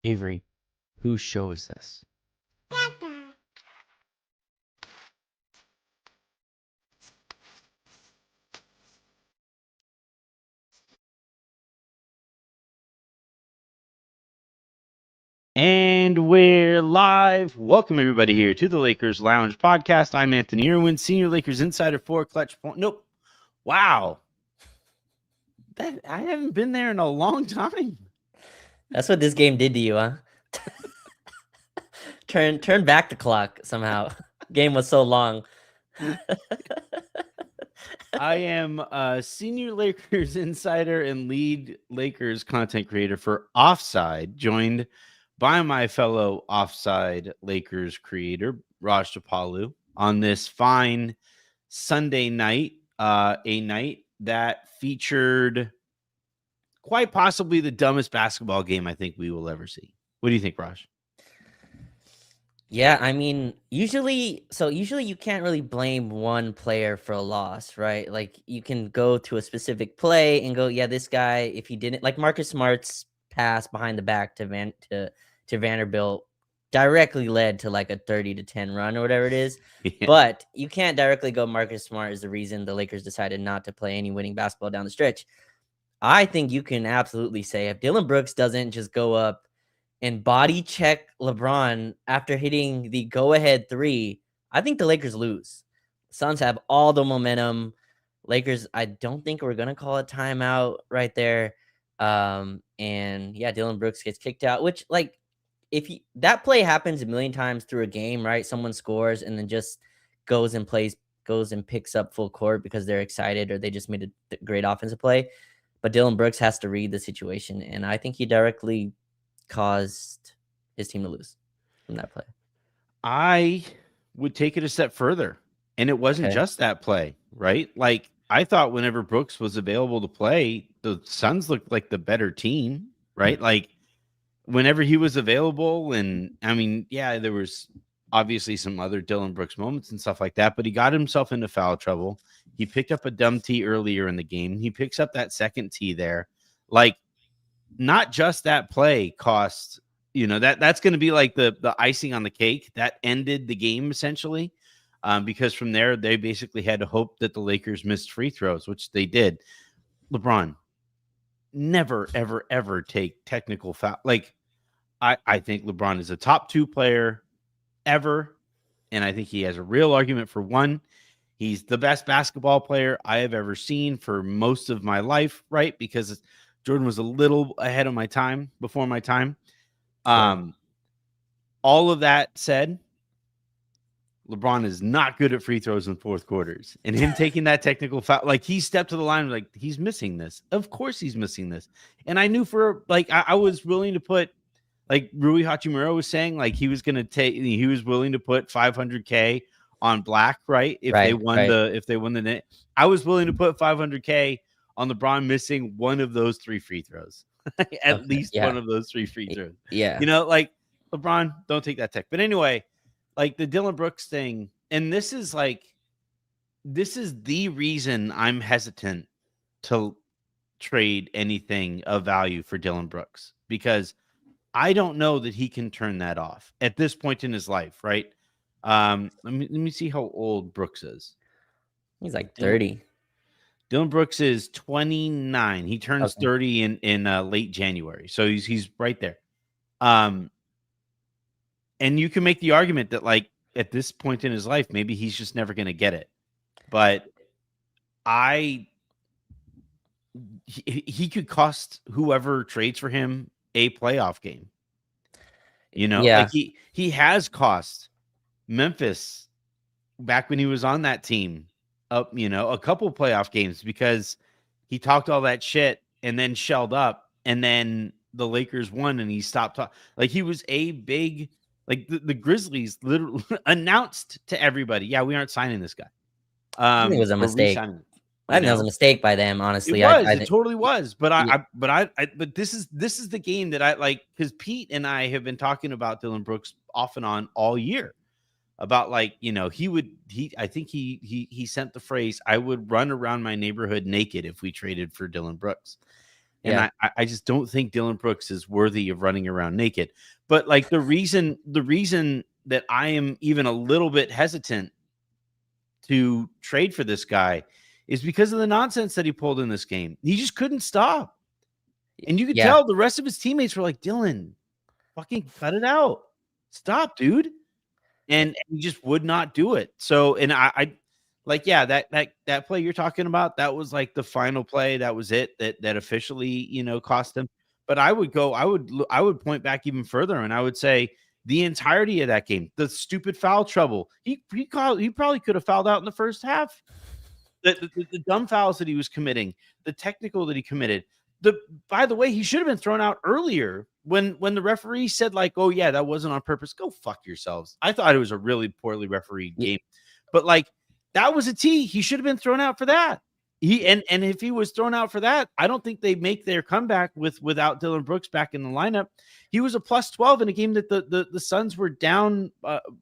Avery, whose show is this? And we're live. Welcome everybody here to the Lakers Lounge podcast. I'm Anthony Irwin, Senior Lakers Insider for Clutch Point. Nope. Wow. I haven't been there in a long time. That's what this game did to you, huh? Turn back the clock somehow. Game was so long. I am a Senior Lakers Insider and lead Lakers content creator for Offside, joined by my fellow Offside Lakers creator, Raj Chapalu, on this fine Sunday night, a night that featured quite possibly the dumbest basketball game I think we will ever see. What do you think, Raj? Yeah, I mean, usually you can't really blame one player for a loss, right? Like you can go to a specific play and go, yeah, this guy, if he didn't, like Marcus Smart's pass behind the back to Vanderbilt directly led to like a 30-10 run or whatever it is. Yeah. But you can't directly go Marcus Smart is the reason the Lakers decided not to play any winning basketball down the stretch. I think you can absolutely say if Dillon Brooks doesn't just go up and body check LeBron after hitting the go-ahead three, I think the Lakers lose. Suns have all the momentum. Lakers, I don't think we're gonna call a timeout right there. And yeah, Dillon Brooks gets kicked out, which like if that play happens a million times through a game, right? Someone scores and then just goes and picks up full court because they're excited or they just made a great offensive play. But Dillon Brooks has to read the situation, and I think he directly caused his team to lose from that play. I would take it a step further, and it wasn't just that play, right? Like I thought whenever Brooks was available to play, the Suns looked like the better team, right? Like whenever he was available, and I mean, yeah, there was obviously some other Dillon Brooks moments and stuff like that, but he got himself into foul trouble. He picked up a dumb tee earlier in the game. He picks up that second tee there. Like, not just that play cost, that's going to be like the icing on the cake that ended the game essentially. Because from there, they basically had to hope that the Lakers missed free throws, which they did. LeBron, never, ever, ever take technical foul. Like, I think LeBron is a top 2 player ever. And I think he has a real argument for one. He's the best basketball player I have ever seen for most of my life, right? Because Jordan was a little ahead of my time, before my time. All of that said, LeBron is not good at free throws in fourth quarters. And him taking that technical foul, like he stepped to the line, like he's missing this. Of course he's missing this. And I knew I was willing to put, like Rui Hachimura was saying, like he was willing to put $500K on Black, right? If they won the net. I was willing to put $500K on LeBron missing one of those 3 free throws. At least one of those 3 free throws. Yeah. Like LeBron, don't take that tech. But anyway, like the Dillon Brooks thing, and this is the reason I'm hesitant to trade anything of value for Dillon Brooks, because I don't know that he can turn that off at this point in his life, right? Let me see how old Brooks is. He's like 30. Dillon Brooks is 29. He turns 30 in late January. So he's right there. And you can make the argument that like at this point in his life, maybe he's just never going to get it. But he could cost whoever trades for him a playoff game. Like he has cost Memphis back when he was on that team up, a couple playoff games because he talked all that shit and then shelled up, and then the Lakers won and he stopped talking. Like he was a big, like the Grizzlies literally announced to everybody, yeah, we aren't signing this guy. I think it was a mistake. I think it was a mistake by them, honestly. It totally was. But but this is the game that I like, because Pete and I have been talking about Dillon Brooks off and on all year. About like, I think he sent the phrase, I would run around my neighborhood naked if we traded for Dillon Brooks. And Yeah. I just don't think Dillon Brooks is worthy of running around naked. But like the reason that I am even a little bit hesitant to trade for this guy is because of the nonsense that he pulled in this game. He just couldn't stop. And you could Yeah. tell the rest of his teammates were like, Dillon, fucking cut it out. Stop, dude. And he just would not do it. So, and I like, yeah, that play you're talking about, that was like the final play. That was it. That officially, cost him. But I would point back even further, and I would say the entirety of that game, the stupid foul trouble. He probably could have fouled out in the first half. The dumb fouls that he was committing, the technical that he committed. By the way, he should have been thrown out earlier when the referee said like, "Oh yeah, that wasn't on purpose." Go fuck yourselves. I thought it was a really poorly refereed game, but like that was a T. He should have been thrown out for that. And if he was thrown out for that, I don't think they make their comeback without Dillon Brooks back in the lineup. He was a plus 12 in a game that the Suns were down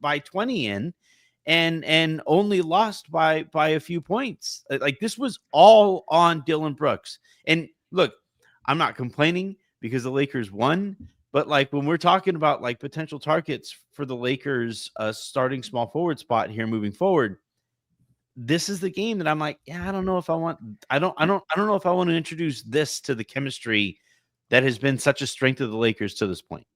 by 20 in. And only lost by a few points. Like this was all on Dillon Brooks. And look, I'm not complaining because the Lakers won, but like when we're talking about like potential targets for the Lakers starting small forward spot here moving forward, this is the game that I'm like, yeah, I don't know if I want to introduce this to the chemistry that has been such a strength of the Lakers to this point.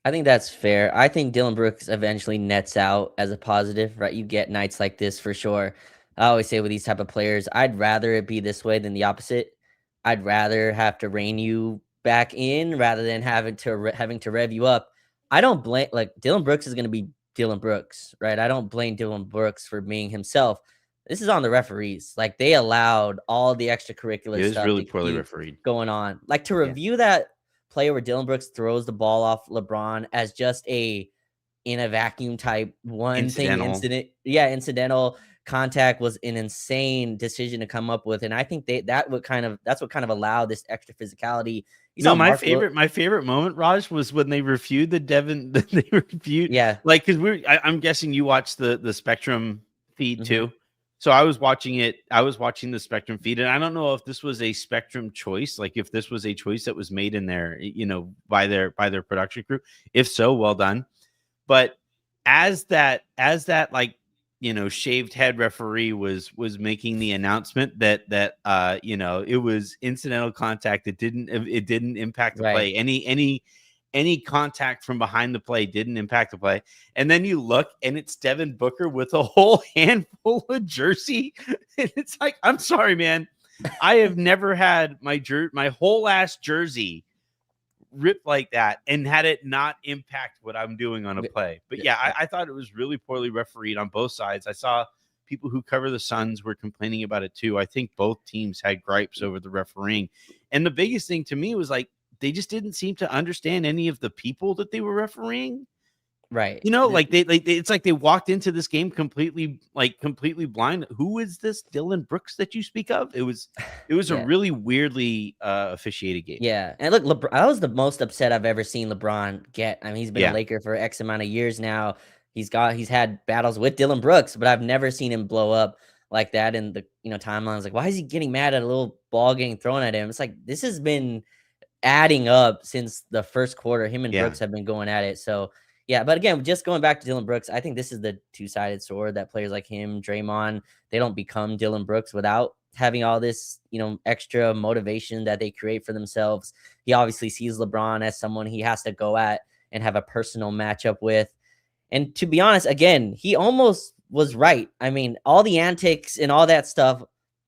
I think that's fair. I think Dillon Brooks eventually nets out as a positive, right? You get nights like this for sure. I always say with these type of players, I'd rather it be this way than the opposite. I'd rather have to rein you back in rather than having to rev you up. I don't blame like Dillon Brooks is going to be Dillon Brooks, right? I don't blame Dillon Brooks for being himself. This is on the referees. Like they allowed all the extracurricular It was stuff really to poorly keep refereed. going on. Like to review that play where Dillon Brooks throws the ball off LeBron as just in a vacuum type incidental contact was an insane decision to come up with, and I think that's what kind of allowed this extra physicality. My favorite moment, Raj, was when they reviewed like because I'm guessing you watched the Spectrum feed too. So I was watching the Spectrum feed, and I don't know if this was a Spectrum choice, like if this was a choice that was made in there, by their production crew. If so, well done. But as that like shaved head referee was making the announcement that it was incidental contact, it didn't impact the play. Any contact from behind the play didn't impact the play. And then you look and it's Devin Booker with a whole handful of jersey. And it's like, I'm sorry, man. I have never had my whole ass jersey ripped like that and had it not impact what I'm doing on a play. But yeah, I thought it was really poorly refereed on both sides. I saw people who cover the Suns were complaining about it too. I think both teams had gripes over the refereeing. And the biggest thing to me was like, they just didn't seem to understand any of the people that they were refereeing. Right. Like it's like they walked into this game completely blind. Who is this Dillon Brooks that you speak of? It was a really weirdly officiated game. Yeah. And look, I was the most upset I've ever seen LeBron get. I mean, he's been a Laker for X amount of years now. He's had battles with Dillon Brooks, but I've never seen him blow up like that in the timelines. Like, why is he getting mad at a little ball getting thrown at him? It's like this has been adding up since the first quarter. Him and Brooks have been going at it. So yeah, but again, just going back to Dillon Brooks, I think this is the two-sided sword that players like him, Draymond, they don't become Dillon Brooks without having all this, extra motivation that they create for themselves. He obviously sees LeBron as someone he has to go at and have a personal matchup with. And to be honest, again, he almost was right. I mean, all the antics and all that stuff,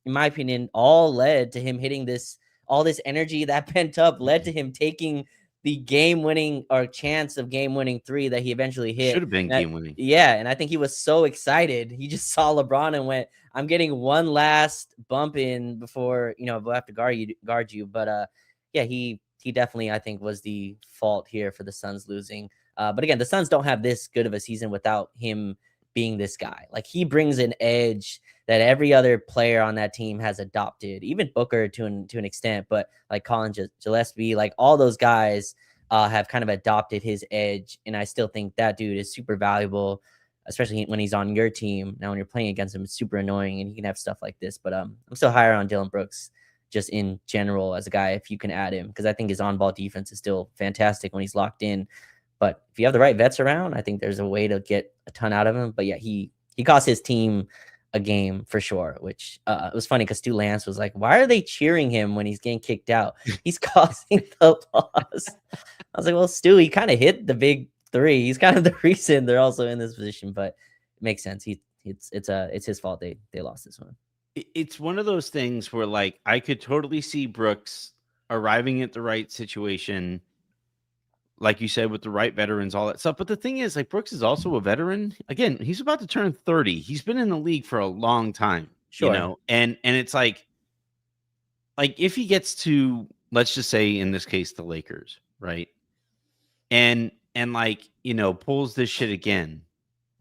in my opinion, all led to him hitting this. All this energy that pent up led to him taking the game-winning or chance of game-winning three that he eventually hit. Should have been game-winning. Yeah, and I think he was so excited. He just saw LeBron and went, I'm getting one last bump in before, we'll have to guard you. But yeah, he definitely, I think, was the fault here for the Suns losing. But again, the Suns don't have this good of a season without him being this guy. Like he brings an edge that every other player on that team has adopted, even Booker to an extent, but like Colin Gillespie, like all those guys have kind of adopted his edge. And I still think that dude is super valuable, especially when he's on your team. Now, when you're playing against him, it's super annoying and he can have stuff like this, but I'm still higher on Dillon Brooks just in general as a guy, if you can add him, because I think his on-ball defense is still fantastic when he's locked in. But if you have the right vets around, I think there's a way to get a ton out of him. But yeah, he cost his team a game for sure, which it was funny because Stu Lance was like, why are they cheering him when he's getting kicked out? He's causing the loss. I was like, well, Stu, he kind of hit the big three. He's kind of the reason they're also in this position, but it makes sense. It's his fault they lost this one. It's one of those things where, like, I could totally see Brooks arriving at the right situation, like you said, with the right veterans, all that stuff. But the thing is, like, Brooks is also a veteran. Again, he's about to turn 30. He's been in the league for a long time, Sure. you know, and it's like if he gets to, let's just say in this case, the Lakers, right? And like, you know, pulls this shit again.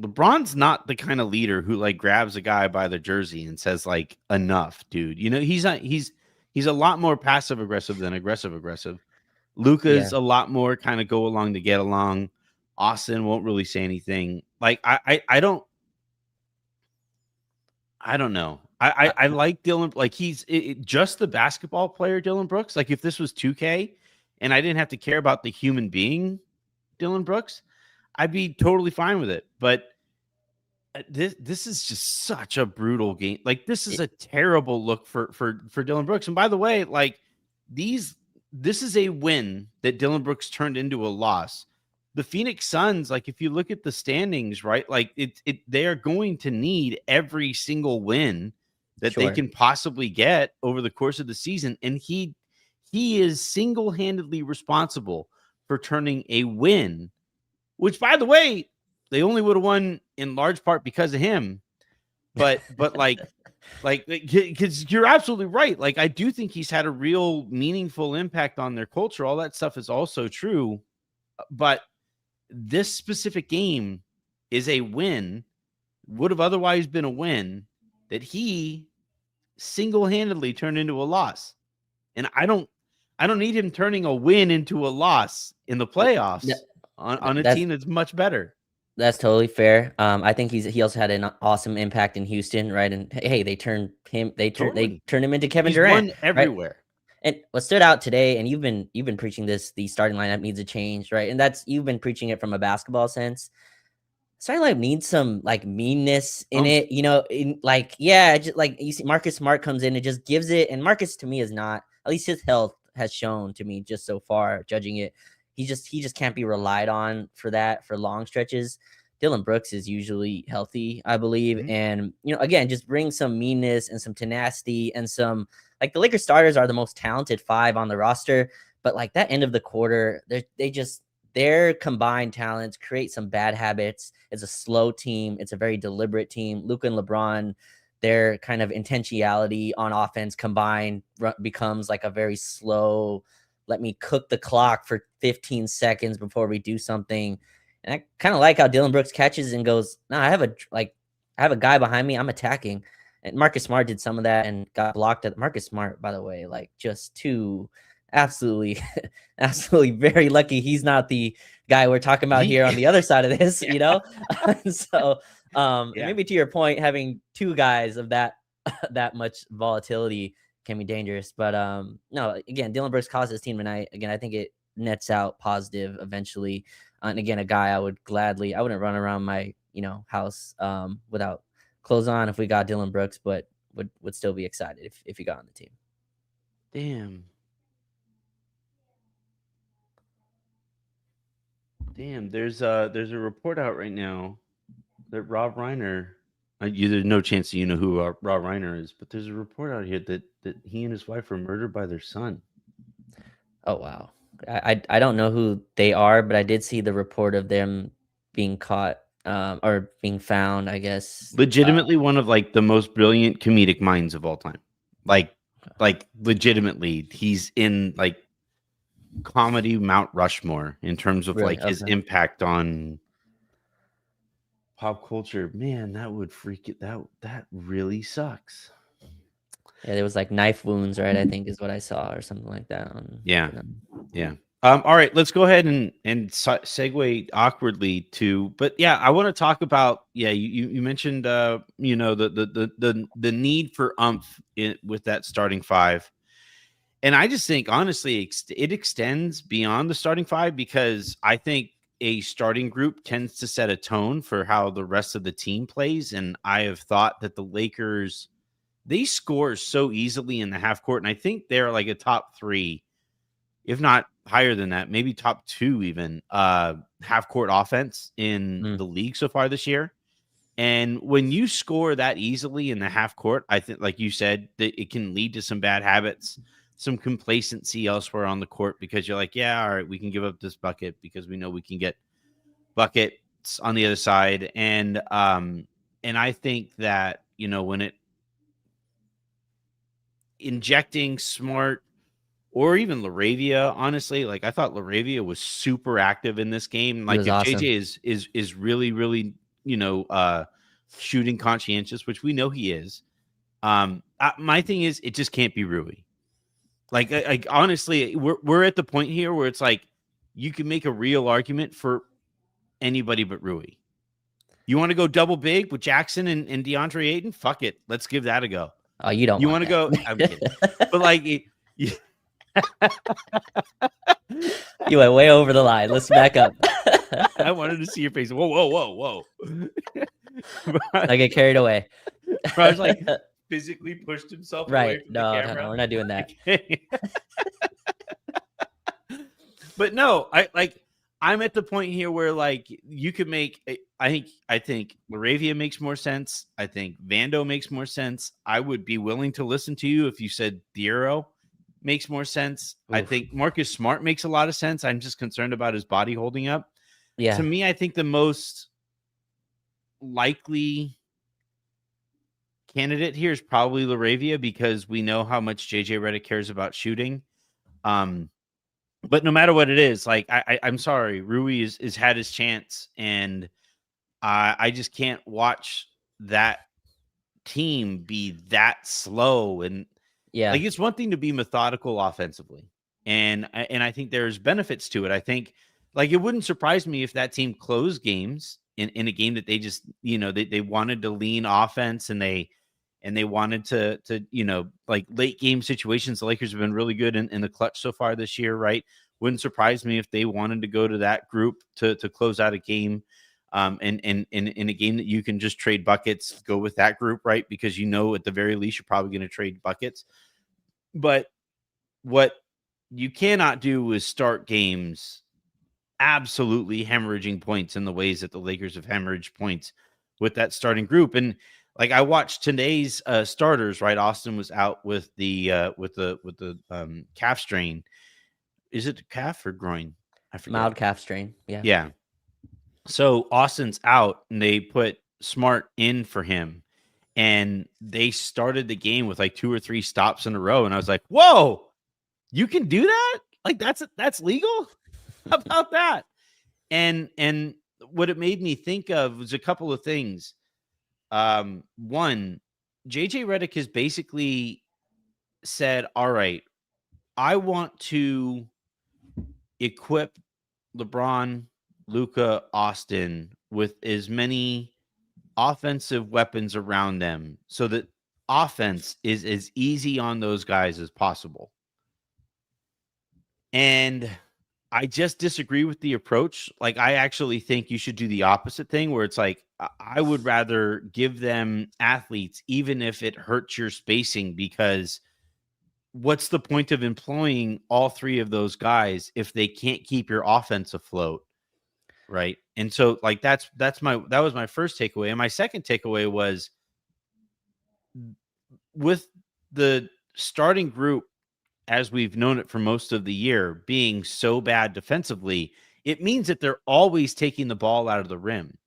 LeBron's not the kind of leader who like grabs a guy by the jersey and says like, enough, dude. You know, he's a lot more passive aggressive than aggressive. Luka's a lot more kind of go along to get along. Austin won't really say anything. Like I don't know. I like Dillon. Like he's just the basketball player, Dillon Brooks. Like if this was 2K and I didn't have to care about the human being, Dillon Brooks, I'd be totally fine with it. But this is just such a brutal game. Like this is a terrible look for Dillon Brooks. And by the way, like this is a win that Dillon Brooks turned into a loss. The Phoenix Suns, like if you look at the standings, right, like they are going to need every single win that they can possibly get over the course of the season, and he is single-handedly responsible for turning a win, which, by the way, they only would have won in large part because of him. But like because you're absolutely right. Like I do think he's had a real meaningful impact on their culture. All that stuff is also true, but this specific game is a win, would have otherwise been a win, that he single-handedly turned into a loss. And I don't need him turning a win into a loss in the playoffs on a team that's much better. That's totally fair. I think he also had an awesome impact in Houston, right? And hey, they turned him into Kevin Durant. Won everywhere. Right? And what stood out today, and you've been preaching this, the starting lineup needs a change, right? And you've been preaching it from a basketball sense. Starting lineup needs some like meanness in it, you know, just like you see Marcus Smart comes in and just gives it. And Marcus to me is not, at least his health has shown to me just so far, judging it. He just can't be relied on for long stretches. Dillon Brooks is usually healthy, I believe. Mm-hmm. And, you know, again, just bring some meanness and some tenacity and some, like the Lakers starters are the most talented 5 on the roster, but like that end of the quarter, their combined talents create some bad habits. It's a slow team. It's a very deliberate team. Luka and LeBron, their kind of intentionality on offense combined becomes like a very slow, let me cook the clock for 15 seconds before we do something. And I kind of like how Dillon Brooks catches and goes, no, I have a guy behind me. I'm attacking. And Marcus Smart did some of that and got blocked at Marcus Smart, by the way, like just too absolutely very lucky he's not the guy we're talking about here on the other side of this, you know? So maybe to your point, having 2 guys of that much volatility can be dangerous. But no, again, Dillon Brooks caused his team tonight. Again, I think it nets out positive eventually. And again, a guy I wouldn't run around my, you know, house without clothes on if we got Dillon Brooks, but would still be excited if he got on the team. Damn, there's a report out right now that Rob Reiner, there's no chance that you know who Rob Reiner is, but there's a report out here that he and his wife were murdered by their son. Oh, wow. I don't know who they are, but I did see the report of them being caught or being found, I guess. Legitimately one of like the most brilliant comedic minds of all time. Like legitimately, he's in like comedy Mount Rushmore in terms of really? Like his impact on pop culture. Man, that would freak it. That really sucks. Yeah, there was like knife wounds, right? I think is what I saw or something like that. Yeah. All right, let's go ahead and segue awkwardly to, but yeah, I want to talk about, you mentioned, you know, the need for with that starting 5. And I just think, honestly, it extends beyond the starting five because I think a starting group tends to set a tone for how the rest of the team plays. And I have thought that the Lakers, they score so easily in the half court. And I think they're like a top 3, if not higher than that, maybe top 2 even, half court offense in the league so far this year. And when you score that easily in the half court, I think, like you said, that it can lead to some bad habits, some complacency elsewhere on the court because you're like, yeah, all right, we can give up this bucket because we know we can get buckets on the other side. And I think that, when it injecting Smart or even Laravia, honestly, like I thought Laravia was super active in this game. Like was if awesome. JJ is really, really, shooting conscientious, which we know he is. My thing is, it just can't be Rui. Like honestly, we're at the point here where it's like you can make a real argument for anybody but Rui. You want to go double big with Jackson and DeAndre Ayton? Fuck it, let's give that a go. Oh, you don't. You want to go? I'm kidding, but like. You went way over the line. Let's back up. I wanted to see your face. Whoa, whoa, whoa, whoa. I get carried away. I was like physically pushed himself away from the camera. No, we're not doing that. But no, I'm at the point here where like you could make. I think Laravia makes more sense. I think Vando makes more sense. I would be willing to listen to you if you said Thiero makes more sense. Oof. I think Marcus Smart makes a lot of sense. I'm just concerned about his body holding up. Yeah. To me, I think the most likely candidate here is probably Laravia because we know how much JJ Redick cares about shooting. But no matter what it is, like I'm sorry, Rui is had his chance, and I just can't watch that team be that slow. And yeah, like it's one thing to be methodical offensively, and I think there's benefits to it. I think like it wouldn't surprise me if that team closed games in a game that they just they wanted to lean offense and they wanted to like late game situations. The Lakers have been really good in the clutch so far this year, right? Wouldn't surprise me if they wanted to go to that group to close out a game. And in a game that you can just trade buckets, go with that group, right? Because at the very least you're probably going to trade buckets. But what you cannot do is start games absolutely hemorrhaging points in the ways that the Lakers have hemorrhaged points with that starting group. And like I watched today's starters, right? Austin was out with the calf strain. Is it calf or groin? I forget. Mild calf strain. Yeah. Yeah. So Austin's out and they put Smart in for him. And they started the game with like 2 or 3 stops in a row. And I was like, whoa, you can do that? Like that's legal? How about that? And what it made me think of was a couple of things. One, JJ Redick has basically said, all right, I want to equip LeBron, Luka, Austin with as many offensive weapons around them so that offense is as easy on those guys as possible. And I just disagree with the approach. Like, I actually think you should do the opposite thing where it's like, I would rather give them athletes, even if it hurts your spacing, because what's the point of employing all 3 of those guys if they can't keep your offense afloat? Right. And so like, that was my first takeaway. And my second takeaway was with the starting group, as we've known it for most of the year, being so bad defensively, it means that they're always taking the ball out of the rim,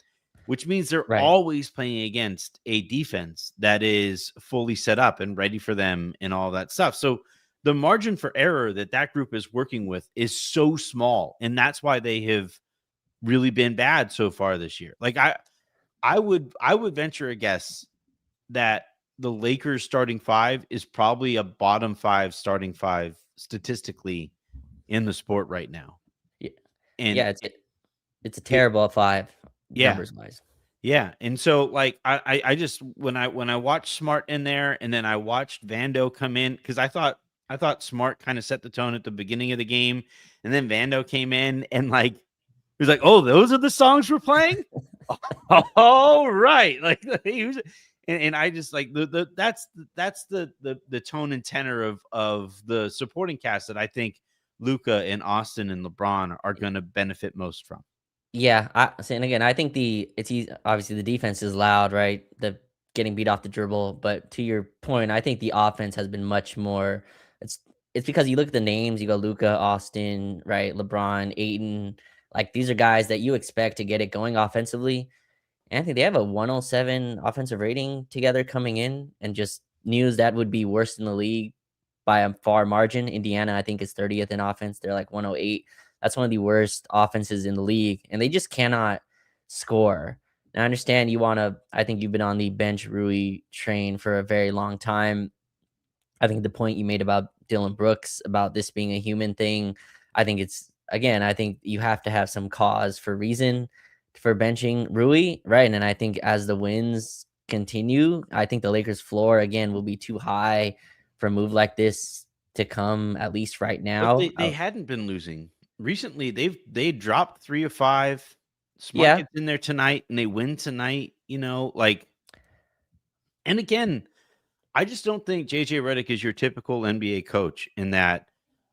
which means they're always playing against a defense that is fully set up and ready for them and all that stuff. So the margin for error that group is working with is so small. And that's why they have really been bad so far this year. Like I would venture a guess that the Lakers starting 5 is probably a bottom 5 starting 5 statistically in the sport right now. Yeah. And yeah, it's a terrible 5 numbers wise. Yeah. And so like I just when I watched Smart in there and then I watched Vando come in, because I thought I thought Smart kind of set the tone at the beginning of the game, and then Vando came in and like he was like, "Oh, those are the songs we're playing." All right, like he was, and I just like that's the tone and tenor of the supporting cast that I think Luka and Austin and LeBron are going to benefit most from. Yeah, and again, I think obviously the defense is loud, right? The getting beat off the dribble, but to your point, I think the offense has been much more. It's it's because you look at the names, you go Luka, Austin, right? LeBron, Aiton, like these are guys that you expect to get it going offensively. And I think they have a 107 offensive rating together coming in, and just news that would be worse in the league by a far margin. Indiana, I think, is 30th in offense. They're like 108. That's one of the worst offenses in the league, and they just cannot score. Now, I understand you want to, I think you've been on the bench Rui train for a very long time. I think the point you made about Dillon Brooks, about this being a human thing, I think I think you have to have some cause for reason for benching Rui, right? And I think as the wins continue, I think the Lakers floor again will be too high for a move like this to come, at least right But now. they hadn't been losing recently. They dropped 3 of 5. Smart Yeah, gets in there tonight, and they win tonight. Like, and again, I just don't think JJ Redick is your typical NBA coach in that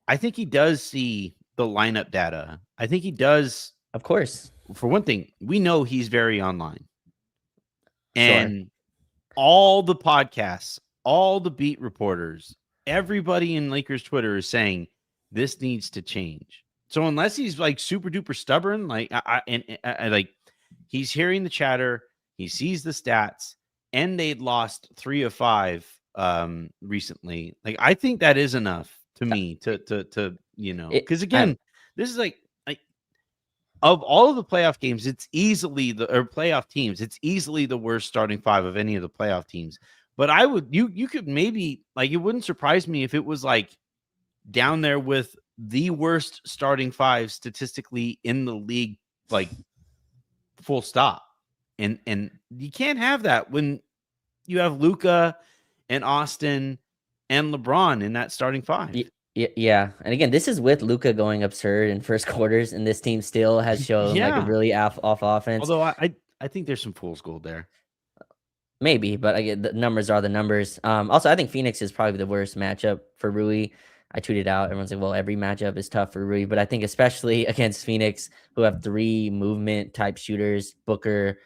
I think he does see the lineup data. I think he does. of course. For one thing, we know he's very online. Sure. And all the podcasts, all the beat reporters, everybody in Lakers Twitter is saying this needs to change. So unless he's like super duper stubborn, like like he's hearing the chatter, he sees the stats, and they'd lost 3 of 5 recently. Like I think that is enough to me to because I'm again, this is like of all of the playoff games, it's easily playoff teams. It's easily the worst starting 5 of any of the playoff teams. But I would you could maybe like it wouldn't surprise me if it was like down there with the worst starting 5 statistically in the league, like full stop. And you can't have that when you have Luka and Austin and LeBron in that starting 5. Yeah, and again, this is with Luka going absurd in first quarters, and this team still has shown like a Yeah. really off offense. Although I think there's some fool's gold there. Maybe, but again, the numbers are the numbers. Also, I think Phoenix is probably the worst matchup for Rui. I tweeted out, everyone's like, well, every matchup is tough for Rui, but I think especially against Phoenix, who have 3 movement type shooters, Booker,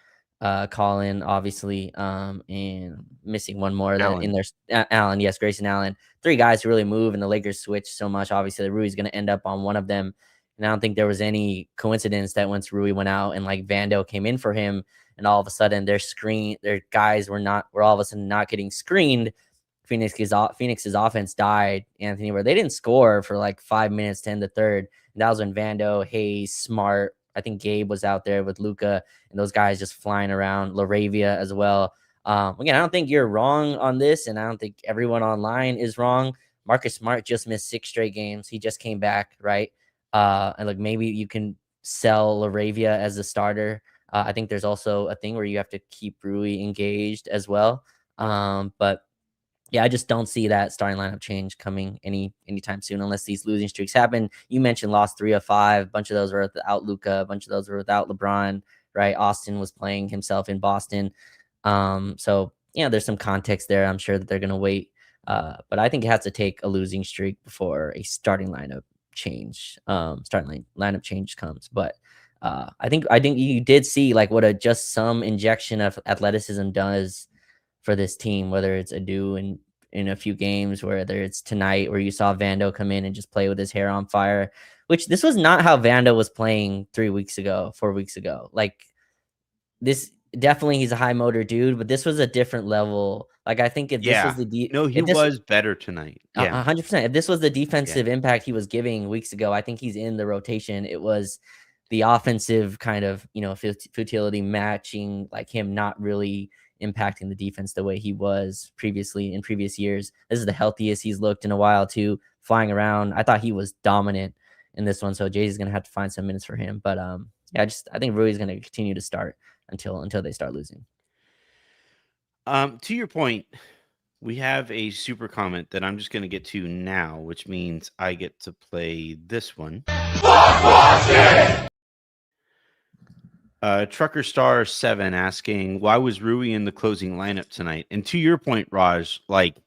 Colin, obviously, and missing one more that in Allen. their Allen, yes, Grayson Allen. 3 guys who really move, and the Lakers switch so much. Obviously, Rui's going to end up on one of them. And I don't think there was any coincidence that once Rui went out and like Vando came in for him, and all of a sudden their guys were all of a sudden not getting screened. Phoenix's offense died, Anthony, where they didn't score for like 5 minutes to end the third. And that was when Vando, Hayes, Smart, I think Gabe was out there with Luka, and those guys just flying around, Laravia as well. Again, I don't think you're wrong on this, and I don't think everyone online is wrong. Marcus Smart just missed 6 straight games. He just came back, right? And like maybe you can sell Laravia as a starter. I think there's also a thing where you have to keep Rui engaged as well. But yeah, I just don't see that starting lineup change coming anytime soon unless these losing streaks happen. You mentioned lost 3 of 5. A bunch of those were without Luka. A bunch of those were without LeBron, right? Austin was playing himself in Boston. So, there's some context there. I'm sure that they're going to wait. But I think it has to take a losing streak before a starting lineup change, lineup change comes. But I think you did see like what just some injection of athleticism does for this team, whether it's Adu in a few games, whether it's tonight where you saw Vando come in and just play with his hair on fire, which this was not how Vando was playing 4 weeks ago. Like this, definitely he's a high motor dude, but this was a different level. Like I think if this was he was better tonight. Yeah. 100%. If this was the defensive impact he was giving weeks ago, I think he's in the rotation. It was the offensive kind of, futility matching, like him not really impacting the defense the way he was previously in previous years. This is the healthiest he's looked in a while too, flying around. I thought he was dominant in this one, so Jay's going to have to find some minutes for him. But I think Rui's going to continue to start until they start losing. To your point, We have a super comment that I'm just going to get to now, which means I get to play this one. Trucker Star 7 asking, why was Rui in the closing lineup tonight? And to your point, Raj, like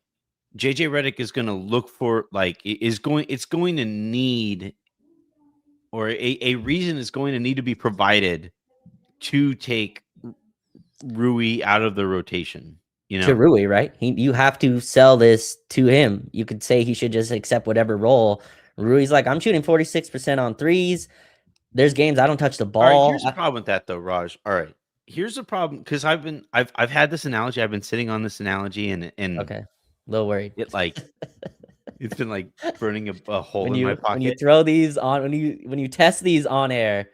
JJ Redick is going to look for, like, it's going to need, or a reason is going to need to be provided to take Rui out of the rotation. You know, to Rui, right? You have to sell this to him. You could say he should just accept whatever role. Rui's like, I'm shooting 46% on threes. There's games I don't touch the all right. ball. Here's the problem with that, though, Raj. All right, here's the problem, because I've had this analogy. I've been sitting on this analogy, and Okay, a little worried. it like it's been like burning a hole when in my you pocket. throw these on when you test these on air.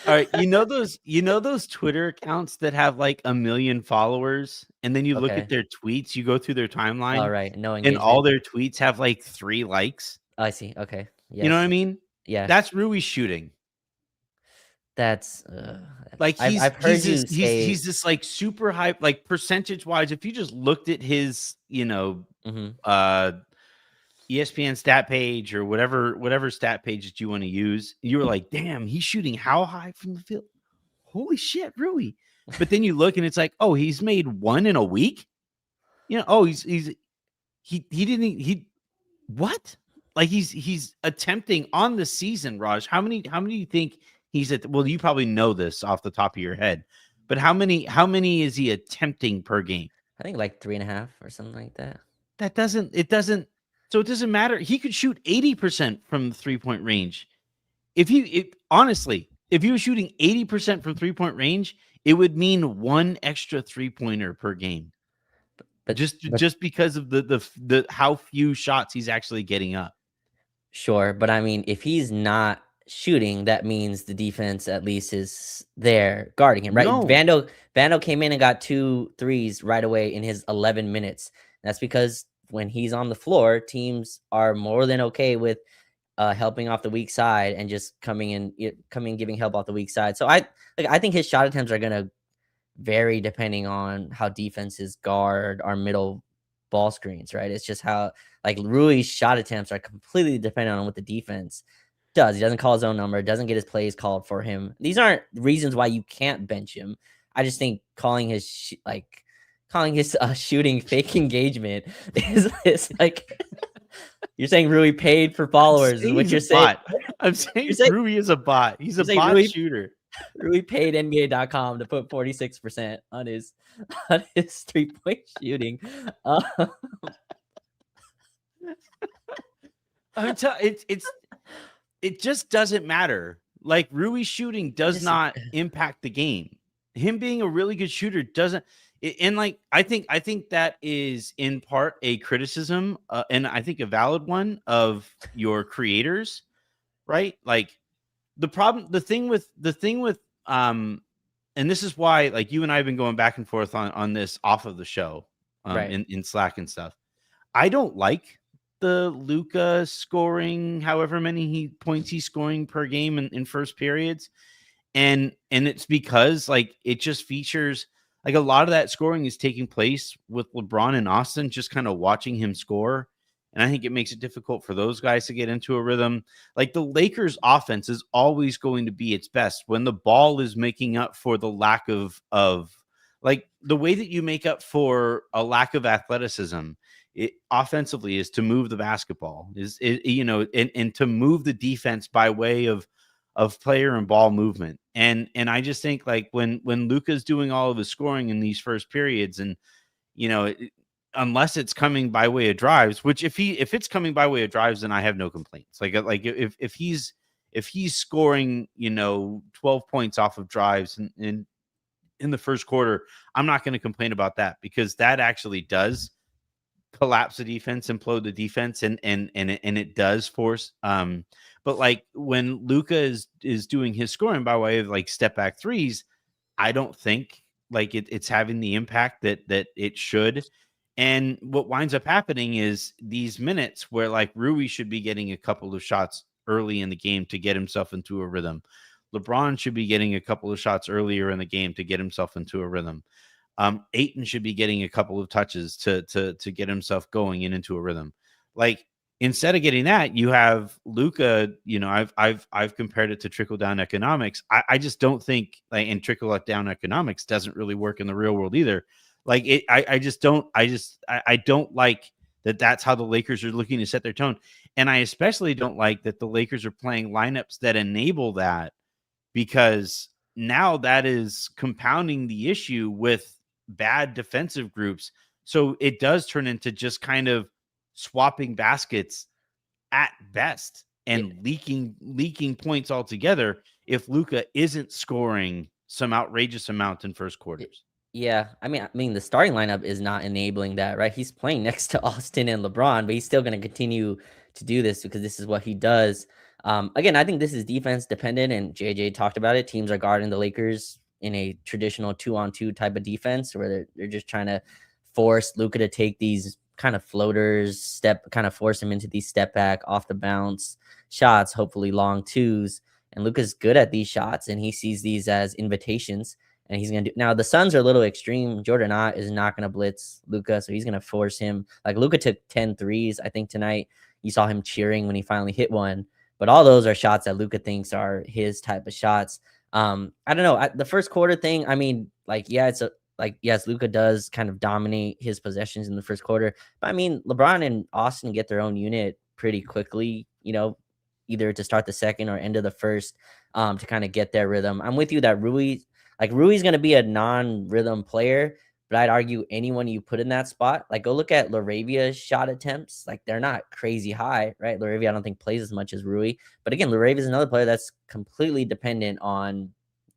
All right, you know those Twitter accounts that have like 1 million followers, and then you look Okay. at their tweets, you go through their timeline, All right, no and all engagement. their tweets have like 3 likes. I see. Okay. Yes. You know what I mean? Yeah. That's Rui shooting. That's Like I've heard you say he's this like super hype, like percentage wise. If you just looked at his, ESPN stat page or whatever stat page that you want to use, you were like, damn, he's shooting how high from the field? Holy shit, Rui. But then you look and it's like, oh, he's made 1 in a week. Oh, he what? Like he's attempting on the season, Raj. How many do you think he's at? Well, you probably know this off the top of your head, but how many is he attempting per game? I think like 3.5 or something like that. So it doesn't matter. He could shoot 80% from the 3-point range. Honestly, if he was shooting 80% from 3-point range, it would mean 1 extra 3-pointer per game. But just because of the how few shots he's actually getting up. Sure, but I mean, if he's not shooting, that means the defense at least is there guarding him, right? No. Vando came in and got 2 threes right away in his 11 minutes. That's because when he's on the floor, teams are more than okay with helping off the weak side and just coming giving help off the weak side. So I think his shot attempts are gonna vary depending on how defenses guard our middle ball screens, right? It's just how like Rui's shot attempts are completely dependent on what the defense does. He doesn't call his own number, doesn't get his plays called for him. These aren't reasons why you can't bench him. I just think calling his shooting fake engagement is like you're saying Rui paid for followers is what you're saying. I'm saying Rui is a bot. He's a bot shooter. Rui paid NBA.com to put 46% on his 3-point shooting. I'm telling it just doesn't matter. Like Rui shooting does not impact the game. Him being a really good shooter doesn't. And like I think that is in part a criticism, and I think a valid one of your creators, right? Like the thing with and this is why like you and I have been going back and forth on this off of the show, right. in Slack and stuff. I don't like the Luka scoring however many points he's scoring per game in first periods, and it's because like it just features like a lot of that scoring is taking place with LeBron and Austin just kind of watching him score. And I think it makes it difficult for those guys to get into a rhythm. Like the Lakers offense is always going to be its best when the ball is making up for the lack of like the way that you make up for a lack of athleticism offensively is to move the basketball and to move the defense by way of player and ball movement. And I just think like when Luka's doing all of his scoring in these first periods and, unless it's coming by way of drives, which if it's coming by way of drives, then I have no complaints. Like if he's scoring, 12 points off of drives in the first quarter, I'm not going to complain about that because that actually does collapse the defense, implode the defense, and it does force. But like when Luka is doing his scoring by way of like step back threes, I don't think like it's having the impact that it should. And what winds up happening is these minutes where like Rui should be getting a couple of shots early in the game to get himself into a rhythm. LeBron should be getting a couple of shots earlier in the game to get himself into a rhythm. Ayton should be getting a couple of touches to get himself going and into a rhythm. Like, instead of getting that, you have Luka. You know, I've compared it to trickle down economics. I just don't think, like, and trickle down economics doesn't really work in the real world either. Like, I just don't. I don't like that. That's how the Lakers are looking to set their tone, and I especially don't like that the Lakers are playing lineups that enable that, because now that is compounding the issue with bad defensive groups. So it does turn into just kind of swapping baskets at best and leaking points altogether if Luka isn't scoring some outrageous amount in first quarters. Yeah, I mean, the starting lineup is not enabling that, right? He's playing next to Austin and LeBron, but he's still going to continue to do this because this is what he does. Again, I think this is defense dependent, and JJ talked about it. Teams are guarding the Lakers in a traditional 2-on-2 type of defense, where they're just trying to force Luka to take these kind of floaters, kind of force him into these step back off the bounce shots, hopefully long twos. And Luka's good at these shots, and he sees these as invitations. And he's going to do. Now, the Suns are a little extreme. Jordan is not going to blitz Luka, so he's going to force him. Like, Luka took 10 threes, I think, tonight. You saw him cheering when he finally hit one. But all those are shots that Luka thinks are his type of shots. I don't know. The first quarter thing, I mean, like, yeah, yes, Luka does kind of dominate his possessions in the first quarter. But, I mean, LeBron and Austin get their own unit pretty quickly, you know, either to start the second or end of the first, to kind of get their rhythm. I'm with you that Rui's going to be a non-rhythm player, but I'd argue anyone you put in that spot, like, go look at Laravia's shot attempts. Like, they're not crazy high, right? Laravia, I don't think, plays as much as Rui. But again, Laravia is another player that's completely dependent on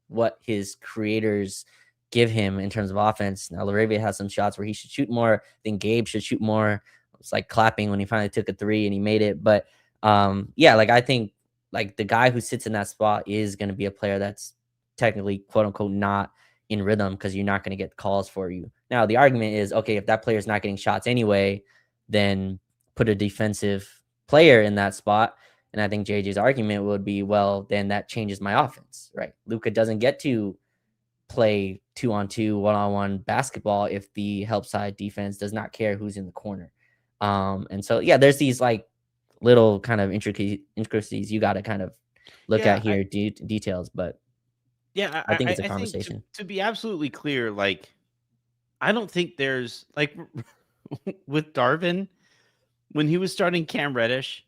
what his creators give him in terms of offense. Now, Laravia has some shots where he should shoot more. I think Gabe should shoot more. It's like clapping when he finally took a three and he made it. But yeah, like, I think, like, the guy who sits in that spot is going to be a player that's technically, quote unquote, not in rhythm, because you're not going to get calls for you. Now, the argument is, okay, if that player is not getting shots anyway, then put a defensive player in that spot. And I think JJ's argument would be, well, then that changes my offense, right? Luka doesn't get to play 2-on-2, 1-on-1 basketball if the help side defense does not care who's in the corner. And so, yeah, there's these, like, little kind of intricacies you got to kind of look at here, details, but yeah, I think it's a conversation. To be absolutely clear, like, I don't think there's, like, with Darvin, when he was starting Cam Reddish,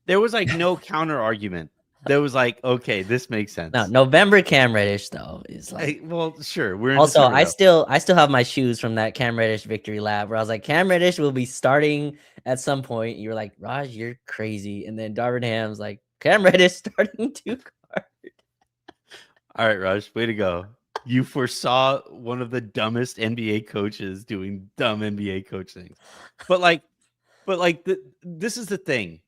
there was, like, no counter argument. There was like, okay, this makes sense. No, November Cam Reddish though is like, well, sure. We're also, I still have my shoes from that Cam Reddish victory lap where I was like, Cam Reddish will be starting at some point. You were like, Raj, you're crazy. And then Darvin Ham's like, Cam Reddish starting 2 guard. All right, Raj, way to go. You foresaw one of the dumbest NBA coaches doing dumb NBA coach things. But this is the thing.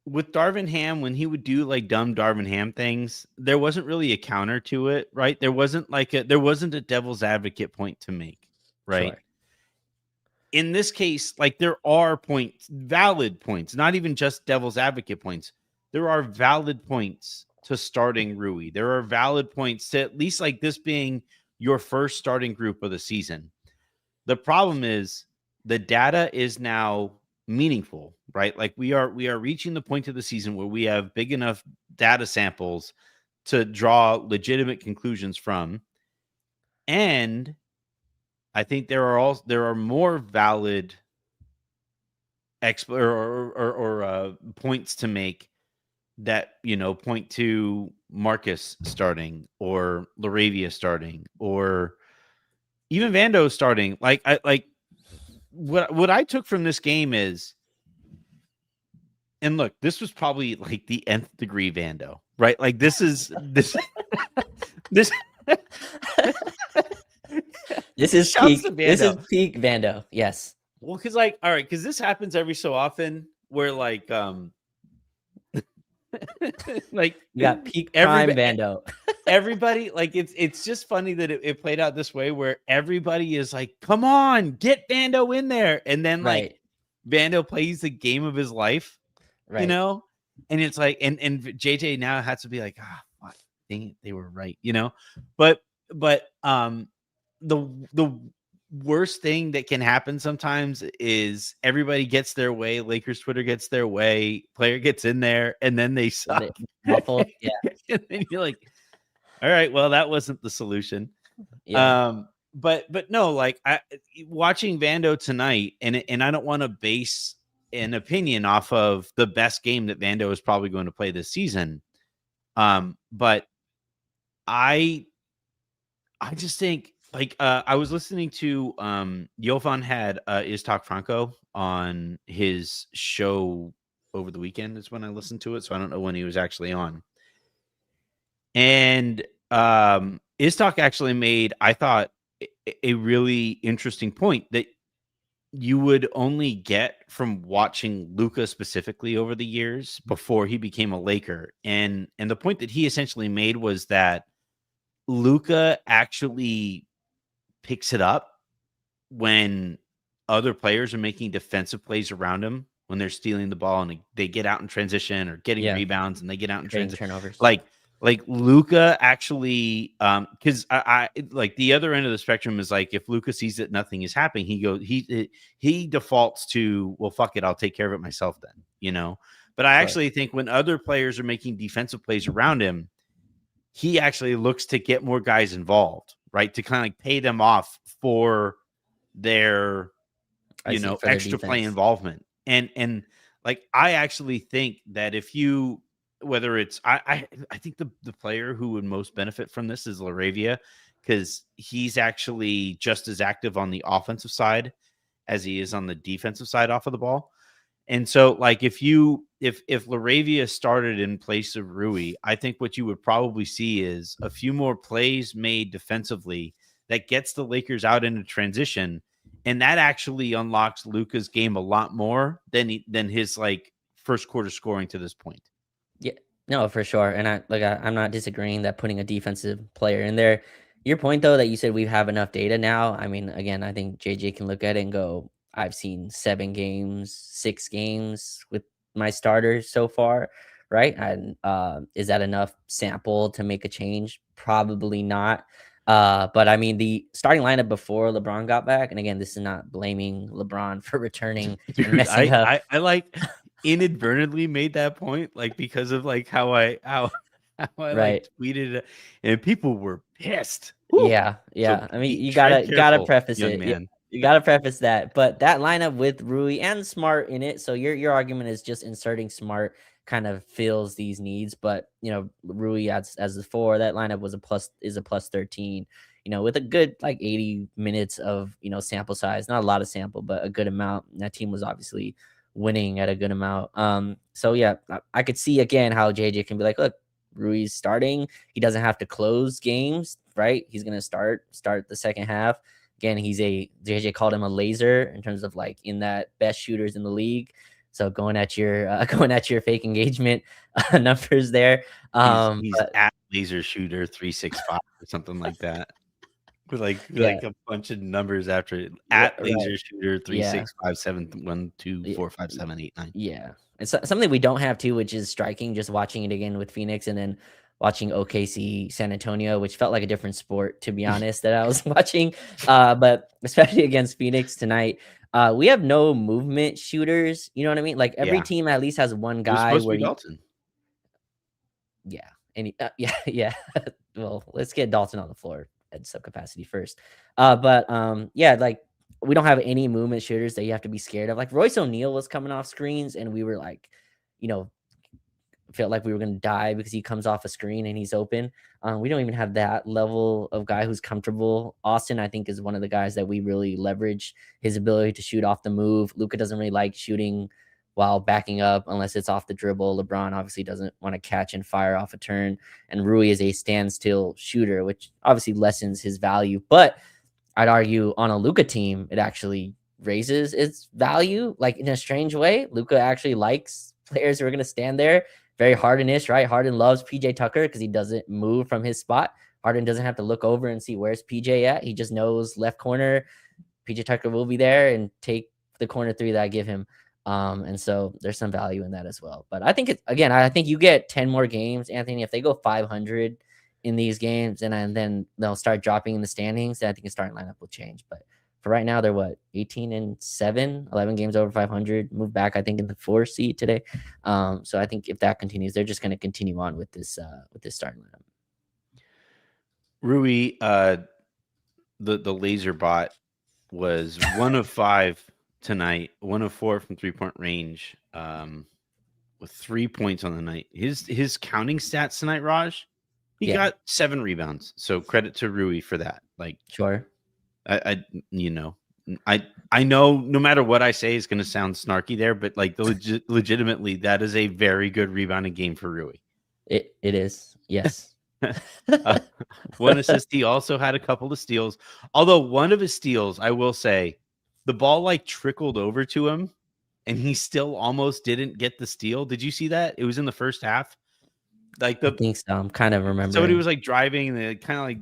With Darvin Ham, when he would do like dumb Darvin Ham things, there wasn't really a counter to it, right? There wasn't a devil's advocate point to make, right? Sure. In this case, like, there are valid points, not even just devil's advocate points. There are valid points to starting Rui. There are valid points to at least, like, this being your first starting group of the season. The problem is the data is now meaningful, right? Like, we are reaching the point of the season where we have big enough data samples to draw legitimate conclusions from. And I think there are more valid points to make that, you know, point to Marcus starting or Laravia starting or even Vando starting. What I took from this game is, and look, this was probably like the nth degree Vando, right? Like, this is this this this is peak Vando. Yes. Well, because, like, all right, because this happens every so often where, like, like, you got peak prime Vando. Everybody, like, it's just funny that it played out this way where everybody is like, come on, get Vando in there. And then, like, Vando plays the game of his life, you know? And it's like, and JJ now has to be like, fuck, dang it, they were right, you know? But the worst thing that can happen sometimes is everybody gets their way. Lakers Twitter gets their way. Player gets in there, and then they suck. Awful. Yeah. And then you're like, all right, well, that wasn't the solution. Yeah. But no, like watching Vando tonight, and I don't want to base an opinion off of the best game that Vando is probably going to play this season. But I just think like I was listening to Jovan had Is Talk Franco on his show over the weekend is when I listened to it. So I don't know when he was actually on. And Istok actually made, I thought, a really interesting point that you would only get from watching Luka specifically over the years before he became a Laker. And the point that he essentially made was that Luka actually picks it up when other players are making defensive plays around him, when they're stealing the ball and they get out in transition or getting rebounds and they get out in transition. Turnovers. Like Luka actually, because I like the other end of the spectrum is like if Luka sees that nothing is happening, he defaults to, well, fuck it, I'll take care of it myself then, you know. But I actually think when other players are making defensive plays around him, he actually looks to get more guys involved, right? To kind of like pay them off for their, extra play involvement. And like, I actually think that if you, whether it's, I think the player who would most benefit from this is LaRavia, because he's actually just as active on the offensive side as he is on the defensive side off of the ball. And so, like, if LaRavia started in place of Rui, I think what you would probably see is a few more plays made defensively that gets the Lakers out into transition, and that actually unlocks Luka's game a lot more than his like first quarter scoring to this point. Yeah, no, for sure. And I'm not disagreeing that putting a defensive player in there. Your point though, that you said we have enough data now. I mean, again, I think JJ can look at it and go, I've seen 7 games, 6 games with my starters so far, right? And is that enough sample to make a change? Probably not. But I mean, the starting lineup before LeBron got back, and again, this is not blaming LeBron for returning and messing up. I like inadvertently made that point, like because of like how I like tweeted it, and people were pissed. Ooh. Yeah. So I mean, you gotta preface it. Man. You gotta preface that. But that lineup with Rui and Smart in it. So your argument is just inserting Smart kind of fills these needs. But Rui as the 4, that lineup is a plus 13. With a good like 80 minutes of sample size, not a lot of sample, but a good amount. And that team was obviously winning at a good amount. So yeah, I could see again how JJ can be like, look, Rui's starting. He doesn't have to close games, right? He's gonna start the second half. Again, JJ called him a laser in terms of like in that best shooters in the league. So going at your fake engagement numbers there. He's at laser shooter 365 or something like that. With like a bunch of numbers after it. At laser shooter 365 712 457 89. Yeah. It's something we don't have too, which is striking, just watching it again with Phoenix and then watching OKC San Antonio, which felt like a different sport, to be honest, that I was watching. But especially against Phoenix tonight, we have no movement shooters. You know what I mean? Like every team at least has one guy where Dalton. Yeah. And yeah. Well, let's get Dalton on the floor at sub capacity first. Yeah, like we don't have any movement shooters that you have to be scared of. Like Royce O'Neal was coming off screens and we were like, felt like we were going to die because he comes off a screen and he's open. We don't even have that level of guy who's comfortable. Austin, I think, is one of the guys that we really leverage his ability to shoot off the move. Luka doesn't really like shooting while backing up unless it's off the dribble. LeBron obviously doesn't want to catch and fire off a turn. And Rui is a standstill shooter, which obviously lessens his value. But I'd argue on a Luka team, it actually raises its value, like in a strange way. Luka actually likes players who are going to stand there. Very Harden-ish, right? Harden loves PJ Tucker because he doesn't move from his spot. Harden doesn't have to look over and see where's PJ at. He just knows left corner. PJ Tucker will be there and take the corner 3 that I give him. And so there's some value in that as well. But I think I think you get 10 more games, Anthony. If they go 500 in these games, and then they'll start dropping in the standings, then I think the starting lineup will change. But for right now, they're 18-7, 11 games over 500, moved back, I think, in the 4 seed today. So I think if that continues, they're just going to continue on with this starting lineup. Rui, the laser bot was 1 of 5 tonight, 1 of 4 from 3-point range, with 3 points on the night. His counting stats tonight, Raj, he got 7 rebounds. So credit to Rui for that. Like, sure, I know no matter what I say is going to sound snarky there, but like legitimately, that is a very good rebounding game for Rui. It is, yes. 1 assist. He also had a couple of steals. Although one of his steals, I will say, the ball like trickled over to him, and he still almost didn't get the steal. Did you see that? It was in the first half. Like I think so. I'm kind of remembering. Somebody was like driving, and they kind of like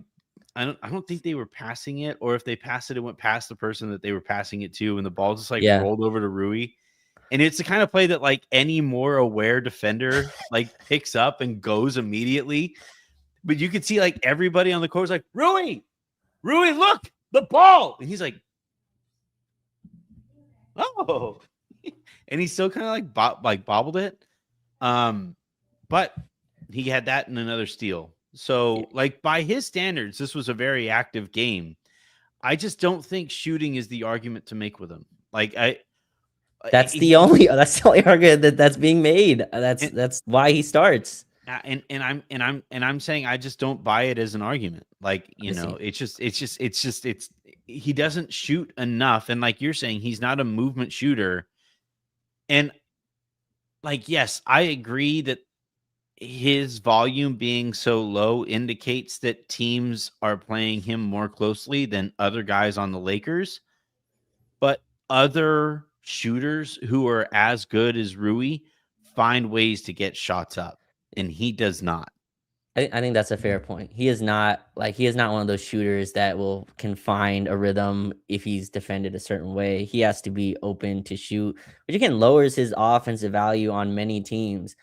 I don't think they were passing it, or if they passed it, it went past the person that they were passing it to, and the ball just like rolled over to Rui. And it's the kind of play that like any more aware defender like picks up and goes immediately. But you could see like everybody on the court was like, Rui, look, the ball. And he's like, oh. And he still kind of like bobbled it. But he had that and another steal. So like by his standards, this was a very active game. I just don't think shooting is the argument to make with him. Like that's the only argument that's being made. That's why he starts. And I'm saying I just don't buy it as an argument. Like, you know, it's he doesn't shoot enough. And like you're saying, he's not a movement shooter. And like, yes, I agree that his volume being so low indicates that teams are playing him more closely than other guys on the Lakers. But other shooters who are as good as Rui find ways to get shots up, and he does not. I think that's a fair point. He is not one of those shooters that can find a rhythm if he's defended a certain way. He has to be open to shoot, which again lowers his offensive value on many teams.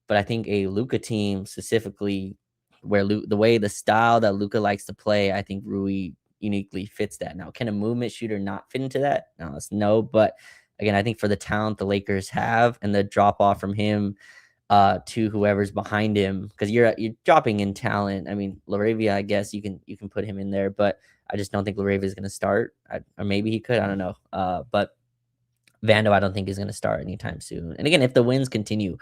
But I think a Luka team specifically, where the style that Luka likes to play, I think Rui uniquely fits that. Now, can a movement shooter not fit into that? No. But again, I think for the talent the Lakers have and the drop off from him to whoever's behind him, because you're dropping in talent. I mean, Laravia, I guess you can put him in there, but I just don't think Laravia is going to start. Or maybe he could. I don't know. But Vando, I don't think is going to start anytime soon. And again, if the wins continue,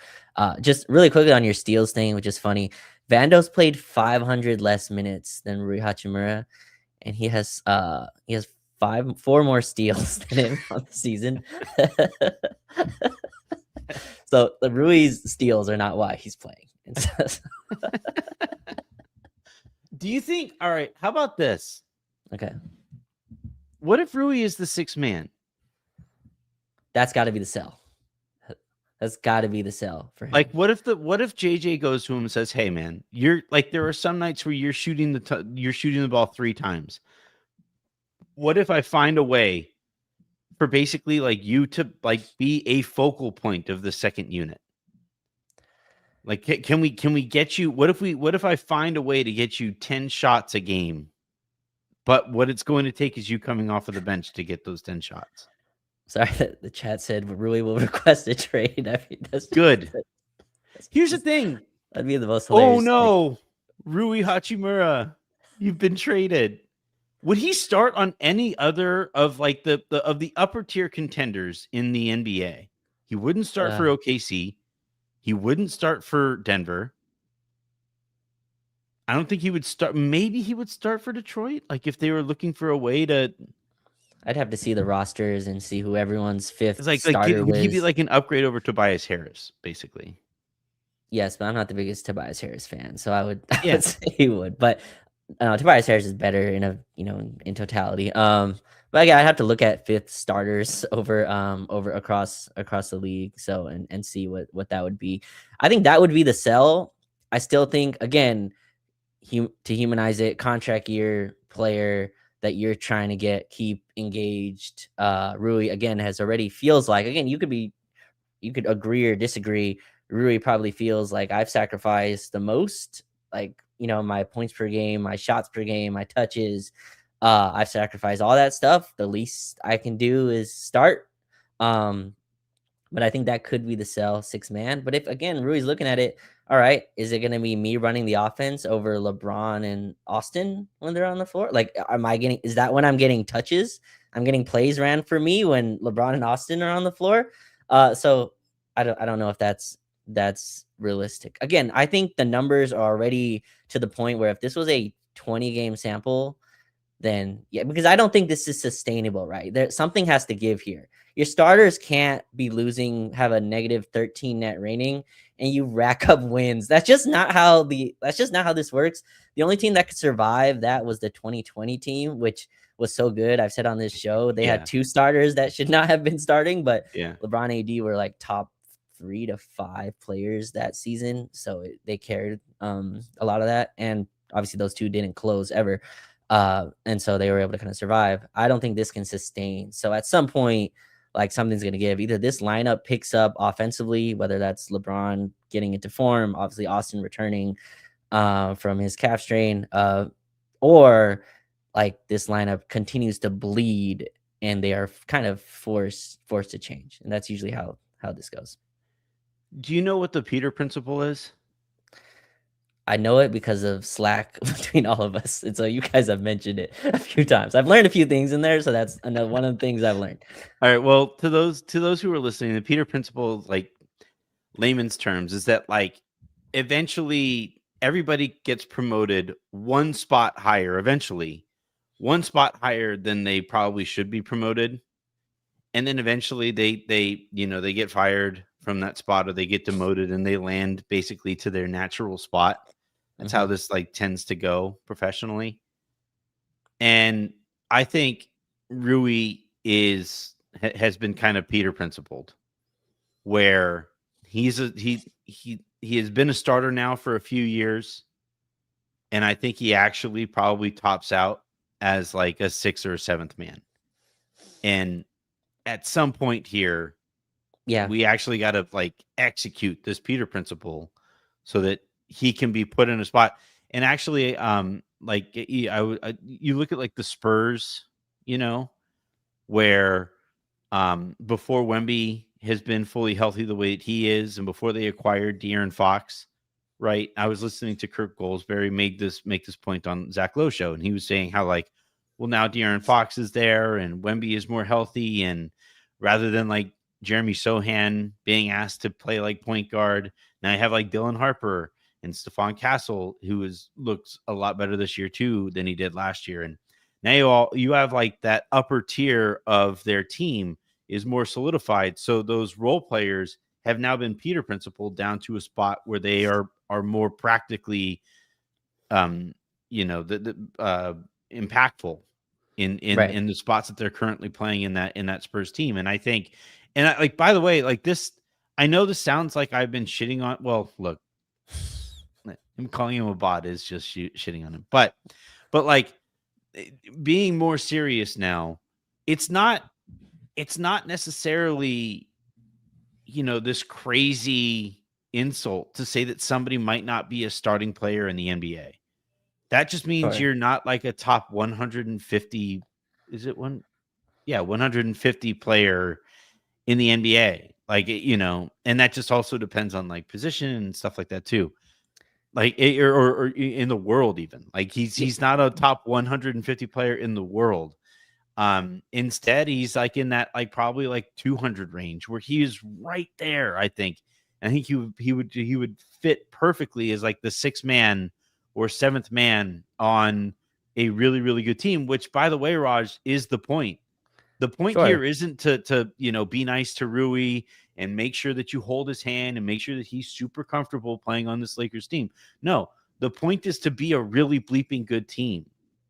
just really quickly on your steals thing, which is funny, Vando's played 500 less minutes than Rui Hachimura, and he has 4 more steals than him on the season. So the Rui's steals are not why he's playing. Do you think? All right, how about this? Okay, what if Rui is the 6th man? That's got to be the sell. That's got to be the sell for him. Like, what if JJ goes to him and says, "Hey, man, you're like there are some nights where you're shooting the ball 3 times. What if I find a way for basically like you to like be a focal point of the second unit? Like, can we get you? What if I find a way to get you 10 shots a game? But what it's going to take is you coming off of the bench to get those 10 shots." Sorry, the chat said Rui will request a trade. I mean, that's good. Here's the thing. That'd be the most hilarious. Oh no, thing. Rui Hachimura, you've been traded. Would he start on any other of like the upper tier contenders in the NBA? He wouldn't start for OKC. He wouldn't start for Denver. I don't think he would start. Maybe he would start for Detroit. Like if they were looking for a way to. I'd have to see the rosters and see who everyone's 5th starter was. He'd be like an upgrade over Tobias Harris, basically. Yes, but I'm not the biggest Tobias Harris fan, so I would say he would. But Tobias Harris is better in totality. But again, I'd have to look at 5th starters over across the league. So and see what that would be. I think that would be the sell. I still think, again, to humanize it, contract year player that you're trying to keep engaged. Rui again feels like, again, you could agree or disagree. Rui probably feels like I've sacrificed the most, like my points per game, my shots per game, my touches. I've sacrificed all that stuff. The least I can do is start. But I think that could be the sell, 6-man. But if, again, Rui's looking at it, all right, is it going to be me running the offense over LeBron and Austin when they're on the floor? Like, is that when I'm getting touches? I'm getting plays ran for me when LeBron and Austin are on the floor. So I don't know if that's realistic. Again, I think the numbers are already to the point where if this was a 20-game sample, then yeah, because I don't think this is sustainable, right? Something has to give here. Your starters can't be have a negative 13 net rating and you rack up wins. That's just not how this works. The only team that could survive that was the 2020 team, which was so good. I've said on this show, they had 2 starters that should not have been starting, but LeBron AD were like top 3 to 5 players that season. So they carried a lot of that. And obviously those 2 didn't close ever. And so they were able to kind of survive. I don't think this can sustain. So at some point, like something's going to give. Either this lineup picks up offensively, whether that's LeBron getting into form, obviously Austin returning from his calf strain, or like this lineup continues to bleed and they are kind of forced to change. And that's usually how this goes. Do you know what the Peter principle is? I know it because of Slack between all of us. And so you guys have mentioned it a few times. I've learned a few things in there. So that's another one of the things I've learned. All right. Well, to those who are listening, the Peter principle, like layman's terms, is that like eventually everybody gets promoted one spot higher, one spot higher than they probably should be promoted. And then eventually they get fired from that spot or they get demoted and they land basically to their natural spot. That's how this like tends to go professionally. And I think Rui has been kind of Peter principled, where he has been a starter now for a few years. And I think he actually probably tops out as like a 6th or 7th man. And at some point here, we actually got to like execute this Peter principle so that he can be put in a spot. And actually, like you look at like the Spurs, where before Wemby has been fully healthy the way that he is, and before they acquired De'Aaron Fox, right? I was listening to Kirk Goldsberry make this point on Zach Lowe show, and he was saying how like, well, now De'Aaron Fox is there and Wemby is more healthy, and rather than like Jeremy Sohan being asked to play like point guard, now I have like Dylan Harper and Stephon Castle, who looks a lot better this year too than he did last year. And now you have like that upper tier of their team is more solidified. So those role players have now been Peter principled down to a spot where they are more practically, impactful in the spots that they're currently playing in that Spurs team. And I think, and I, like, by the way, like this, I know this sounds like I've been shitting on. Well, look, I'm calling him a bot is just shitting on him, but like being more serious now, it's not necessarily, this crazy insult to say that somebody might not be a starting player in the NBA. That just means you're not like a top 150. Is it one? Yeah, 150 player in the NBA. Like, and that just also depends on like position and stuff like that too. Like, or in the world even. Like he's not a top 150 player in the world. Instead, he's like in that like probably like 200 range where he is right there. I think he would fit perfectly as like the 6th man or 7th man on a really, really good team, which, by the way, Raj, is the point. The point here isn't to be nice to Rui and make sure that you hold his hand and make sure that he's super comfortable playing on this Lakers team. No, the point is to be a really bleeping good team.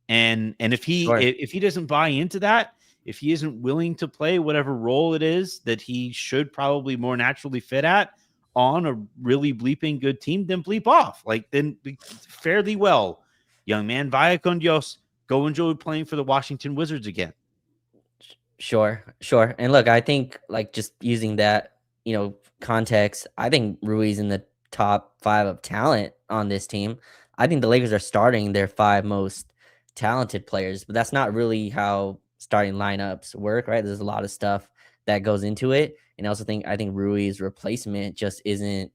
And if he doesn't buy into that, if he isn't willing to play whatever role it is that he should probably more naturally fit at on a really bleeping good team, then bleep off. Like, then fare thee well, young man. Vaya con Dios. Go enjoy playing for the Washington Wizards again. Sure. And look, I think like just using that, context, I think Rui's in the top 5 of talent on this team. I think the Lakers are starting their 5 most talented players, but that's not really how starting lineups work, right? There's a lot of stuff that goes into it. And I think Rui's replacement just isn't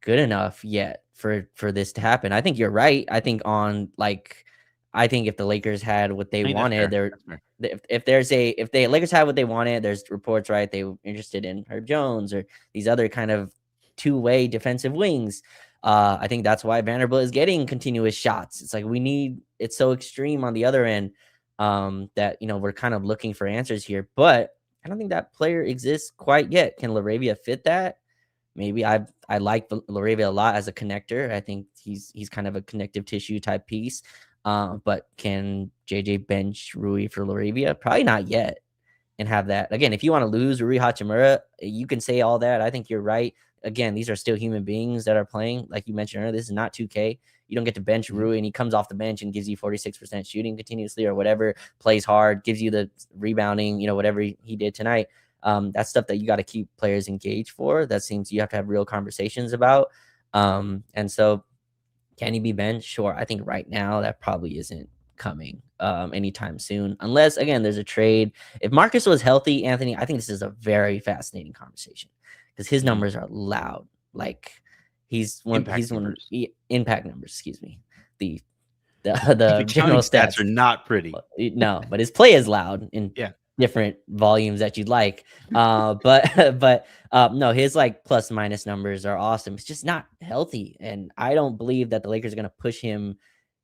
good enough yet for this to happen. I think you're right. I think if the Lakers had what they I mean, that's wanted, fair. they're That's fair. if the Lakers had what they wanted, there's reports, right? They were interested in Herb Jones or these other kind of two-way defensive wings. I think that's why Vanderbilt is getting continuous shots. It's like it's so extreme on the other end, that we're kind of looking for answers here, but I don't think that player exists quite yet. Can LaRavia fit that? Maybe. I like LaRavia a lot as a connector. I think he's kind of a connective tissue type piece. But can JJ bench Rui for LaRavia? Probably not yet. And have that again. If you want to lose Rui Hachimura, you can say all that. I think you're right. Again, these are still human beings that are playing. Like you mentioned earlier, this is not 2K. You don't get to bench Rui and he comes off the bench and gives you 46% shooting continuously or whatever, plays hard, gives you the rebounding, whatever he did tonight. That's stuff that you got to keep players engaged for. That seems you have to have real conversations about. And so can he be benched? Sure. I think right now that probably isn't coming anytime soon, unless again there's a trade. If Marcus was healthy, Anthony, I think this is a very fascinating conversation because his numbers are loud. Like he's one impact numbers, excuse me. The general stats are not pretty. No, but his play is loud in different volumes that you'd like. But no, his like plus minus numbers are awesome. It's just not healthy, and I don't believe that the Lakers are going to push him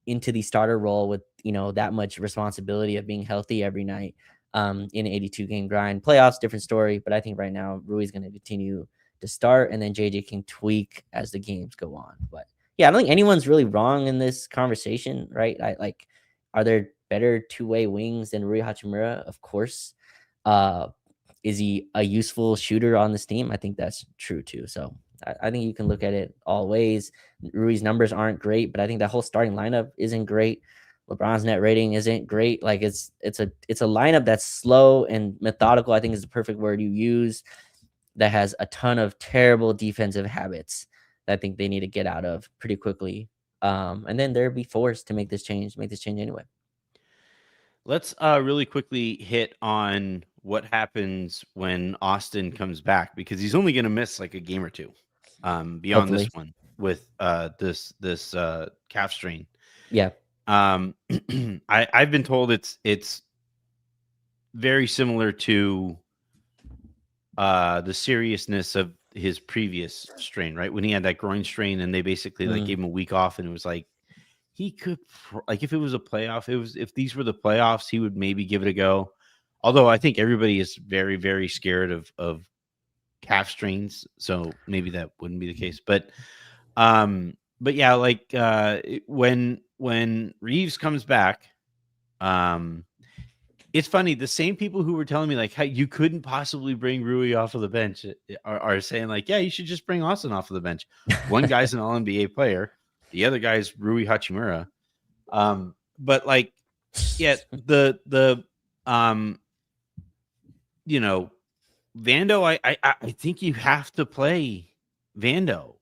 into the starter role with that much responsibility of being healthy every night. In an 82 game grind, playoffs different story, but I think right now Rui's going to continue to start, and then JJ can tweak as the games go on. But yeah, I don't think anyone's really wrong in this conversation, right? Are there better two-way wings than Rui Hachimura? Of course. Is he a useful shooter on this team? I think that's true too. So I think you can look at it all ways. Rui's numbers aren't great, but I think that whole starting lineup isn't great. LeBron's net rating isn't great. Like it's a lineup that's slow and methodical, I think is the perfect word you use, that has a ton of terrible defensive habits that I think they need to get out of pretty quickly. And then they'll be forced to make this change anyway. Let's really quickly hit on what happens when Austin comes back, because he's only going to miss like a game or two beyond Hopefully. this one with this calf strain. Yeah. I've been told it's very similar to the seriousness of his previous strain, right? When he had that groin strain and they basically like gave him a week off, and it was like he could like if it was a playoff, if these were the playoffs, he would maybe give it a go. Although I think everybody is very, very scared of calf strains, so maybe that wouldn't be the case. But yeah, like when Reeves comes back, it's funny. The same people who were telling me like how you couldn't possibly bring Rui off of the bench are saying like, yeah, you should just bring Austin off of the bench. One guy's an All-NBA player, the other guy's Rui Hachimura. But like, yeah, the Vando, I think you have to play Vando.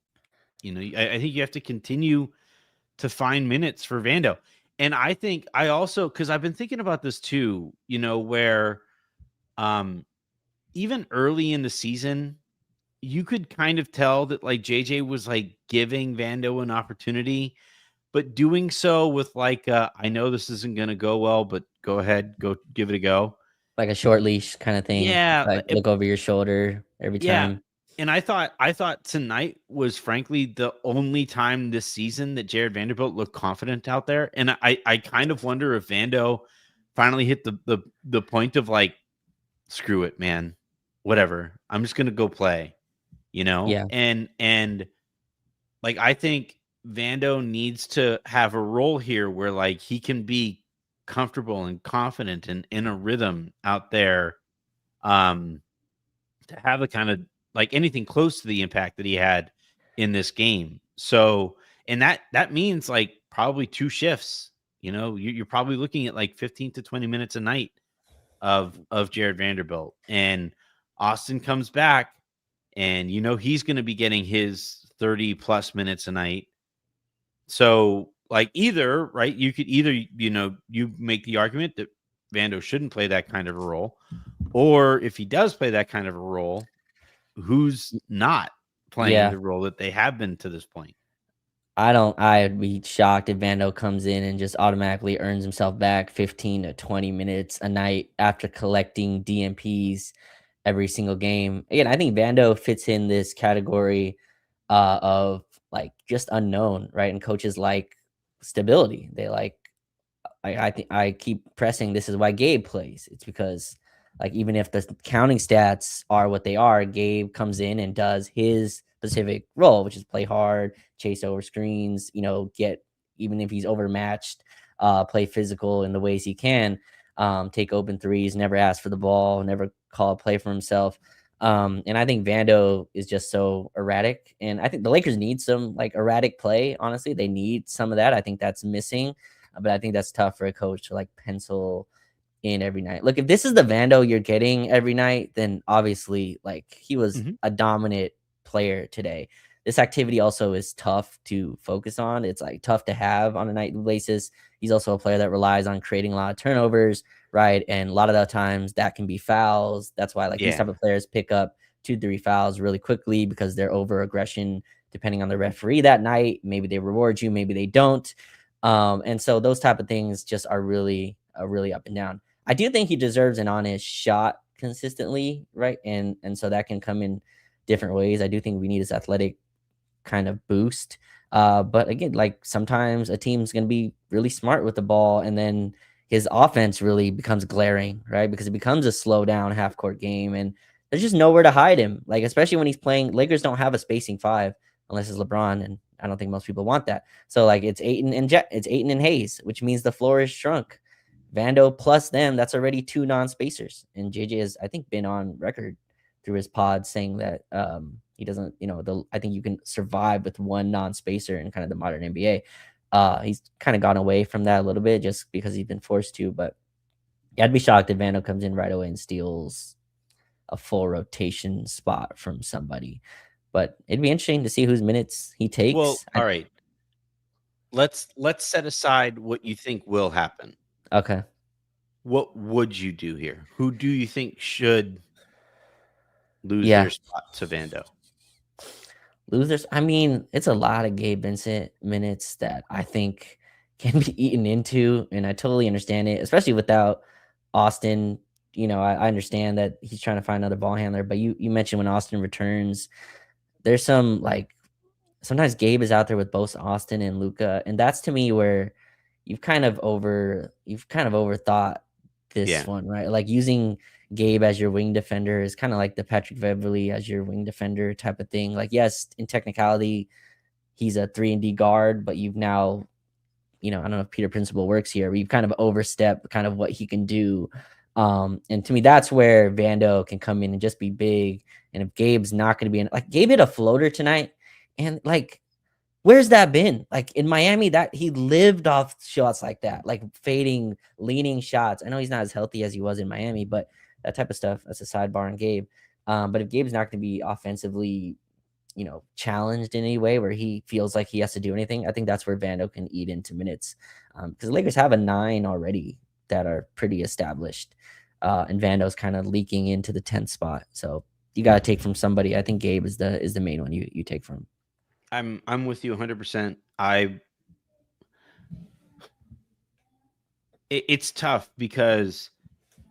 I think you have to continue to find minutes for Vando. And I think I also, because I've been thinking about this too, where even early in the season, you could kind of tell that like JJ was like giving Vando an opportunity, but doing so with like, I know this isn't going to go well, but go ahead, go give it a go. Like a short leash kind of thing. Yeah. Like look over your shoulder every time. And I thought tonight was frankly the only time this season that Jared Vanderbilt looked confident out there. And I kind of wonder if Vando finally hit the point of like, screw it, man, whatever. I'm just gonna go play, Yeah. And like I think Vando needs to have a role here where like he can be comfortable and confident and in a rhythm out there, to have a kind of like anything close to the impact that he had in this game. So, and that means like probably 2 shifts, you're probably looking at like 15 to 20 minutes a night of Jared Vanderbilt, and Austin comes back and he's going to be getting his 30 plus minutes a night. So like either, right, you could either, you make the argument that Vando shouldn't play that kind of a role, or if he does play that kind of a role, who's not playing Yeah. the role that they have been to this point? I'd be shocked if Vando comes in and just automatically earns himself back 15 to 20 minutes a night after collecting DMPs every single game. Again, I think Vando fits in this category of like just unknown, right? And coaches like stability. They like I think I keep pressing this is why Gabe plays. It's because like even if the counting stats are what they are, Gabe comes in and does his specific role, which is play hard, chase over screens, get even if he's overmatched, play physical in the ways he can, take open threes, never ask for the ball, never call a play for himself. And I think Vando is just so erratic. And I think the Lakers need some like erratic play. Honestly, they need some of that. I think that's missing. But I think that's tough for a coach to like pencil in every night. Look, if this is the Vando you're getting every night, then obviously like he was Mhm. a dominant player today. This activity also is tough to focus on. It's like tough to have on a nightly basis. He's also a player that relies on creating a lot of turnovers, right? And a lot of the times that can be fouls. That's why like these Yeah. type of players pick up 2-3 fouls really quickly because they're over aggression depending on the referee that night. Maybe they reward you, maybe they don't. And so those type of things just are really up and down. I do think he deserves an honest shot consistently, right? And so that can come in different ways. I do think we need his athletic kind of boost. But again, like sometimes a team's going to be really smart with the ball, and then his offense really becomes glaring, right? Because it becomes a slow down half court game, and there's just nowhere to hide him. Like especially when he's playing, Lakers don't have a spacing five unless it's LeBron, and I don't think most people want that. So like it's Ayton and Hayes, which means the floor is shrunk. Vando plus them, that's already two non-spacers. And JJ has, I think, been on record through his pod saying that he doesn't, I think you can survive with one non-spacer in kind of the modern NBA. He's kind of gone away from that a little bit just because he's been forced to. But yeah, I'd be shocked if Vando comes in right away and steals a full rotation spot from somebody. But it'd be interesting to see whose minutes he Well, takes. all right. Let's set aside what you think will happen. Okay. What would you do here? Who do you think should lose Yeah. their spot to Vando? Losers. I mean, it's a lot of Gabe Vincent minutes that I think can be eaten into, and I totally understand it, especially without Austin. I understand that he's trying to find another ball handler, but you mentioned when Austin returns, there's some like sometimes Gabe is out there with both Austin and Luka, and that's to me where you've kind of overthought this Yeah. one, right? Like using Gabe as your wing defender is kind of like the Patrick Beverly as your wing defender type of thing. Like, yes, in technicality, he's a 3-and-D guard, but you've now, I don't know if Peter Principle works here, but you've kind of overstepped kind of what he can do. And to me, that's where Vando can come in and just be big. And if Gabe's not going to be in, like Gabe hit a floater tonight, and like where's that been? Like in Miami, that he lived off shots like that, like fading, leaning shots. I know he's not as healthy as he was in Miami, but that type of stuff, that's a sidebar on Gabe. But if Gabe's not going to be offensively, challenged in any way where he feels like he has to do anything, I think that's where Vando can eat into minutes. Because the Lakers have a 9 already that are pretty established. And Vando's kind of leaking into the 10th spot. So you got to take from somebody. I think Gabe is the main one you take from. I'm with you 100%. It's tough because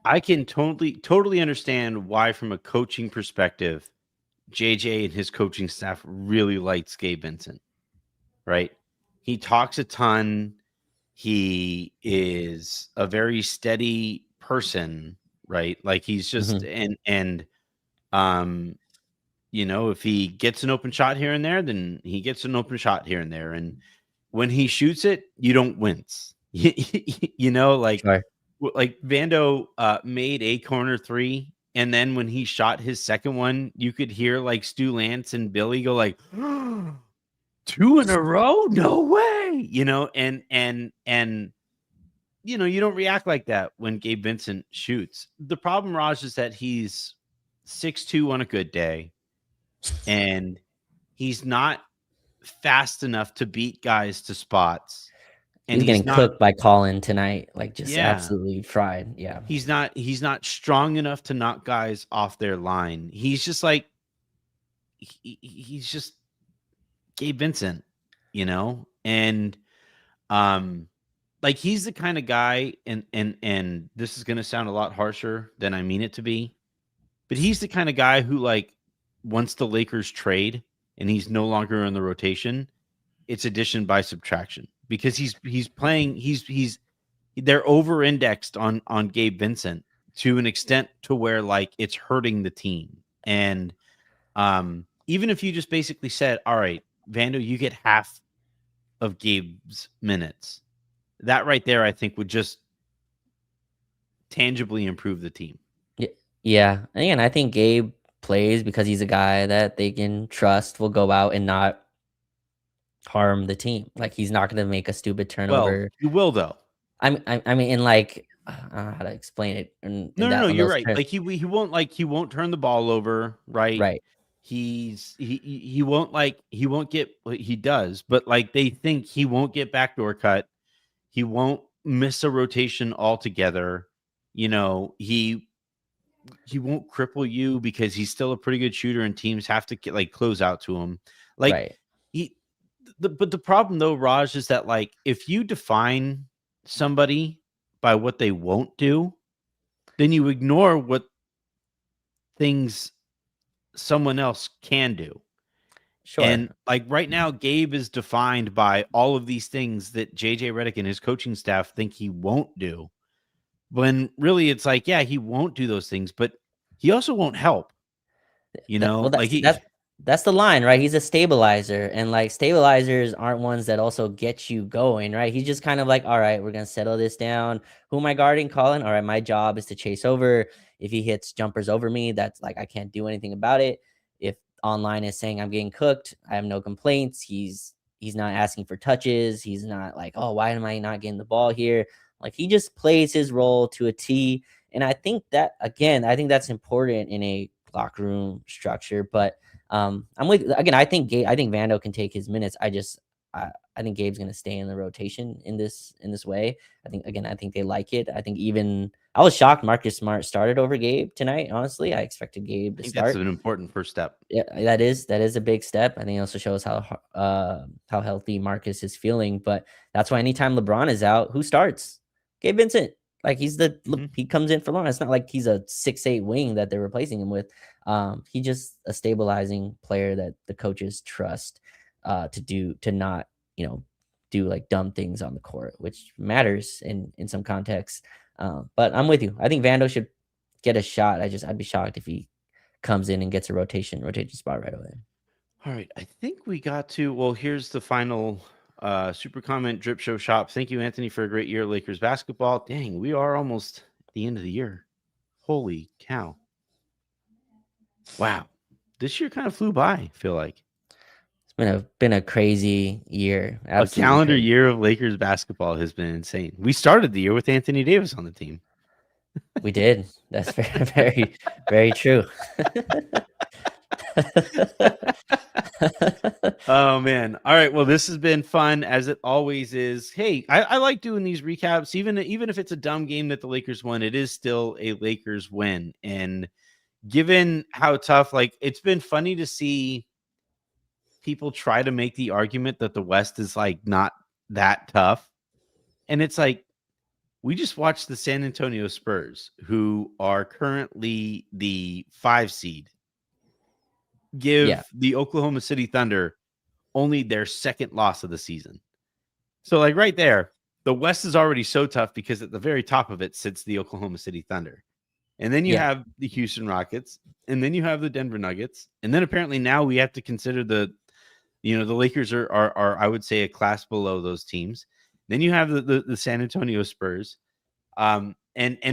I can totally understand why, from a coaching perspective, JJ and his coaching staff really likes Gabe Vincent, right? He talks a ton. He is a very steady person, right? Like he's just Mhm. um if he gets an open shot here and there, then he gets an open shot here and there. And when he shoots it, you don't wince. Like Sure. like Vando made a corner three, and then when he shot his second one, you could hear like Stu Lance and Billy go like 2 in a row? No way. And you don't react like that when Gabe Vincent shoots. The problem, Raj, is that he's 6'2" on a good day, and he's not fast enough to beat guys to spots. And He's getting cooked by Colin tonight, like just absolutely fried. Yeah. He's not strong enough to knock guys off their line. He's just like he's just Gabe Vincent, and like he's the kind of guy, and this is gonna sound a lot harsher than I mean it to be, but he's the kind of guy who, like, once the Lakers trade and he's no longer in the rotation, it's addition by subtraction, because he's playing they're over indexed on Gabe Vincent to an extent to where, like, it's hurting the team. And even if you just basically said, all right, Vando, you get half of Gabe's minutes, that right there, I think, would just tangibly improve the team. Yeah. And again, I think Gabe plays because he's a guy that they can trust will go out and not harm the team. Like, he's not going to make a stupid turnover. Well, you will, though. I mean, in like, I don't know how to explain it. No, you're right. Like he won't turn the ball over, right? Right. He won't get what he does, but like they think he won't get backdoor cut. He won't miss a rotation altogether. He won't cripple you because he's still a pretty good shooter, and teams have to get, like, close out to him. Like, right. But the problem, though, Raj, is that, like, if you define somebody by what they won't do, then you ignore what things someone else can do. Sure. And, like, right now, Gabe is defined by all of these things that JJ Redick and his coaching staff think he won't do. When really it's like, yeah, he won't do those things, but he also won't help. Well, that's the line, right? He's a stabilizer, and like stabilizers aren't ones that also get you going, right? He's just kind of like, all right, we're gonna settle this down. Who am I guarding? Colin. All right, my job is to chase over. If he hits jumpers over me, that's like I can't do anything about it. If online is saying I'm getting cooked, I have no complaints. He's not asking for touches. He's not like, oh, why am I not getting the ball here? Like, he just plays his role to a T. And I think that, again, that's important in a locker room structure. But I'm with, again, I think Vando can take his minutes. I think Gabe's going to stay in the rotation in this way. I think they like it. I think even I was shocked Marcus Smart started over Gabe tonight. Honestly, I expected Gabe to start. That's an important first step. Yeah, that is a big step. I think it also shows how healthy Marcus is feeling. But that's why anytime LeBron is out, who starts? Gabe Vincent. Like, he comes in for long. It's not like he's a 6'8" wing that they're replacing him with. He's just a stabilizing player that the coaches trust to not, do like dumb things on the court, which matters in some contexts. But I'm with you. I think Vando should get a shot. I'd be shocked if he comes in and gets a rotation spot right away. All right. I think we got to, well, here's the final super comment, Drip Show Shop. Thank you, Anthony, for a great year of Lakers basketball. Dang, we are almost at the end of the year. Holy cow. Wow. This year kind of flew by, I feel like. It's been a crazy year. Absolutely. A calendar year of Lakers basketball has been insane. We started the year with Anthony Davis on the team. We did. That's very, very, very true. Oh, man. All right. Well, this has been fun, as it always is. Hey, I like doing these recaps. Even if it's a dumb game that the Lakers won, it is still a Lakers win. And given how tough, like, it's been funny to see people try to make the argument that the West is, like, not that tough. And it's like, we just watched the San Antonio Spurs, who are currently the 5 seed, give the Oklahoma City Thunder only their second loss of the season. So, like, right there, the West is already so tough because at the very top of it sits the Oklahoma City Thunder. And then you have the Houston Rockets, and then you have the Denver Nuggets. And then apparently now we have to consider the Lakers are I would say a class below those teams. Then you have the San Antonio Spurs. And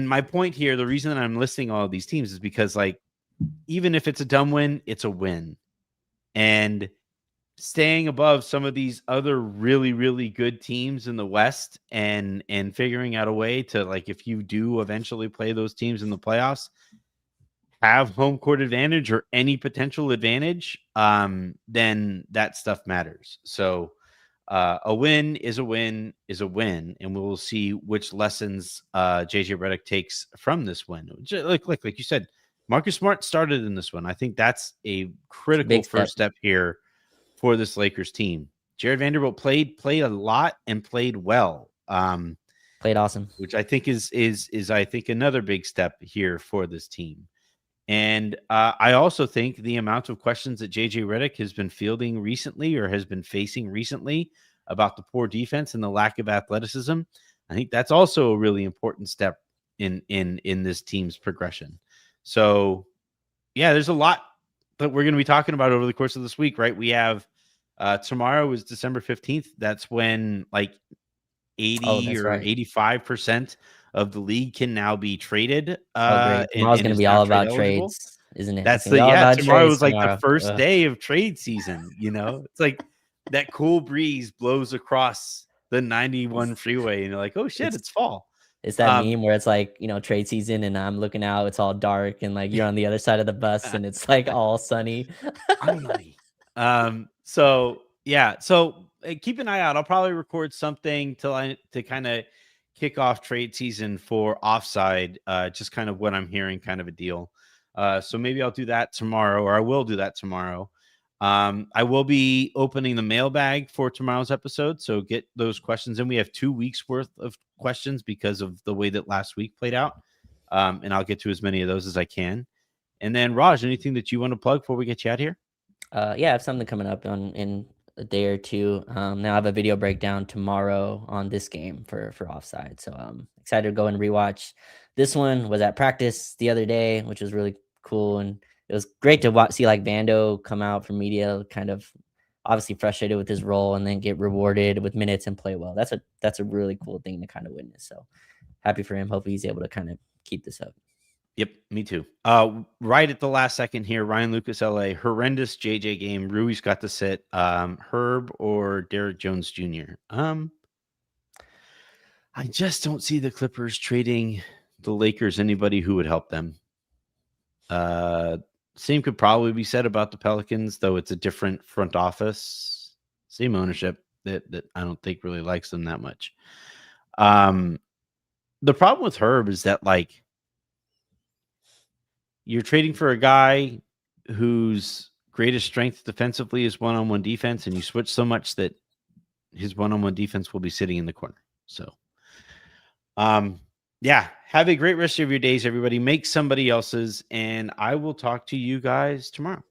my point here, the reason that I'm listing all of these teams is because, like, even if it's a dumb win, it's a win. And staying above some of these other really, really good teams in the West and figuring out a way to, like, if you do eventually play those teams in the playoffs, have home court advantage or any potential advantage, then that stuff matters. So a win is a win is a win, and we will see which lessons JJ Redick takes from this win. Like you said, Marcus Smart started in this one. I think that's a critical first step here for this Lakers team. Jared Vanderbilt played a lot and played well. Played awesome, which I think is I think another big step here for this team. And I also think the amount of questions that JJ Redick has been fielding recently or has been facing recently about the poor defense and the lack of athleticism, I think that's also a really important step in this team's progression. So, yeah, there's a lot that we're going to be talking about over the course of this week, right? We have tomorrow is December 15th. That's when like 80 or 85% of the league can now be traded. Great. Tomorrow's going to be all about trades, isn't it? That's tomorrow was like the first day of trade season. You know, it's like that cool breeze blows across the 91 freeway and you're like, oh shit, it's fall. It's that meme where it's like, you know, trade season and I'm looking out, it's all dark and like you're on the other side of the bus and it's like all sunny. Finally. So yeah, so keep an eye out. I'll probably record something to kind of kick off trade season for Offside, just kind of what I'm hearing, kind of a deal. So maybe I'll do that tomorrow, or I will do that tomorrow. I will be opening the mailbag for tomorrow's episode, so get those questions in. We have 2 weeks worth of questions because of the way that last week played out, and I'll get to as many of those as I can. And then, Raj, anything that you want to plug before we get you out here? Yeah, I have something coming up in a day or two. Now I have a video breakdown tomorrow on this game for Offside. So I'm excited to go and rewatch. This one was at practice the other day, which was really cool. And it was great to see like Vando come out from media, kind of obviously frustrated with his role and then get rewarded with minutes and play well. That's a really cool thing to kind of witness. So happy for him. Hopefully he's able to kind of keep this up. Yep, me too. Right at the last second here, Ryan Lucas, LA, horrendous JJ game. Rui's got to sit. Herb or Derrick Jones Jr. I just don't see the Clippers trading the Lakers anybody who would help them. Same could probably be said about the Pelicans, though it's a different front office, same ownership that I don't think really likes them that much. The problem with Herb is that like, you're trading for a guy whose greatest strength defensively is one-on-one defense, and you switch so much that his one-on-one defense will be sitting in the corner. So, yeah, have a great rest of your days, everybody. Make somebody else's, and I will talk to you guys tomorrow.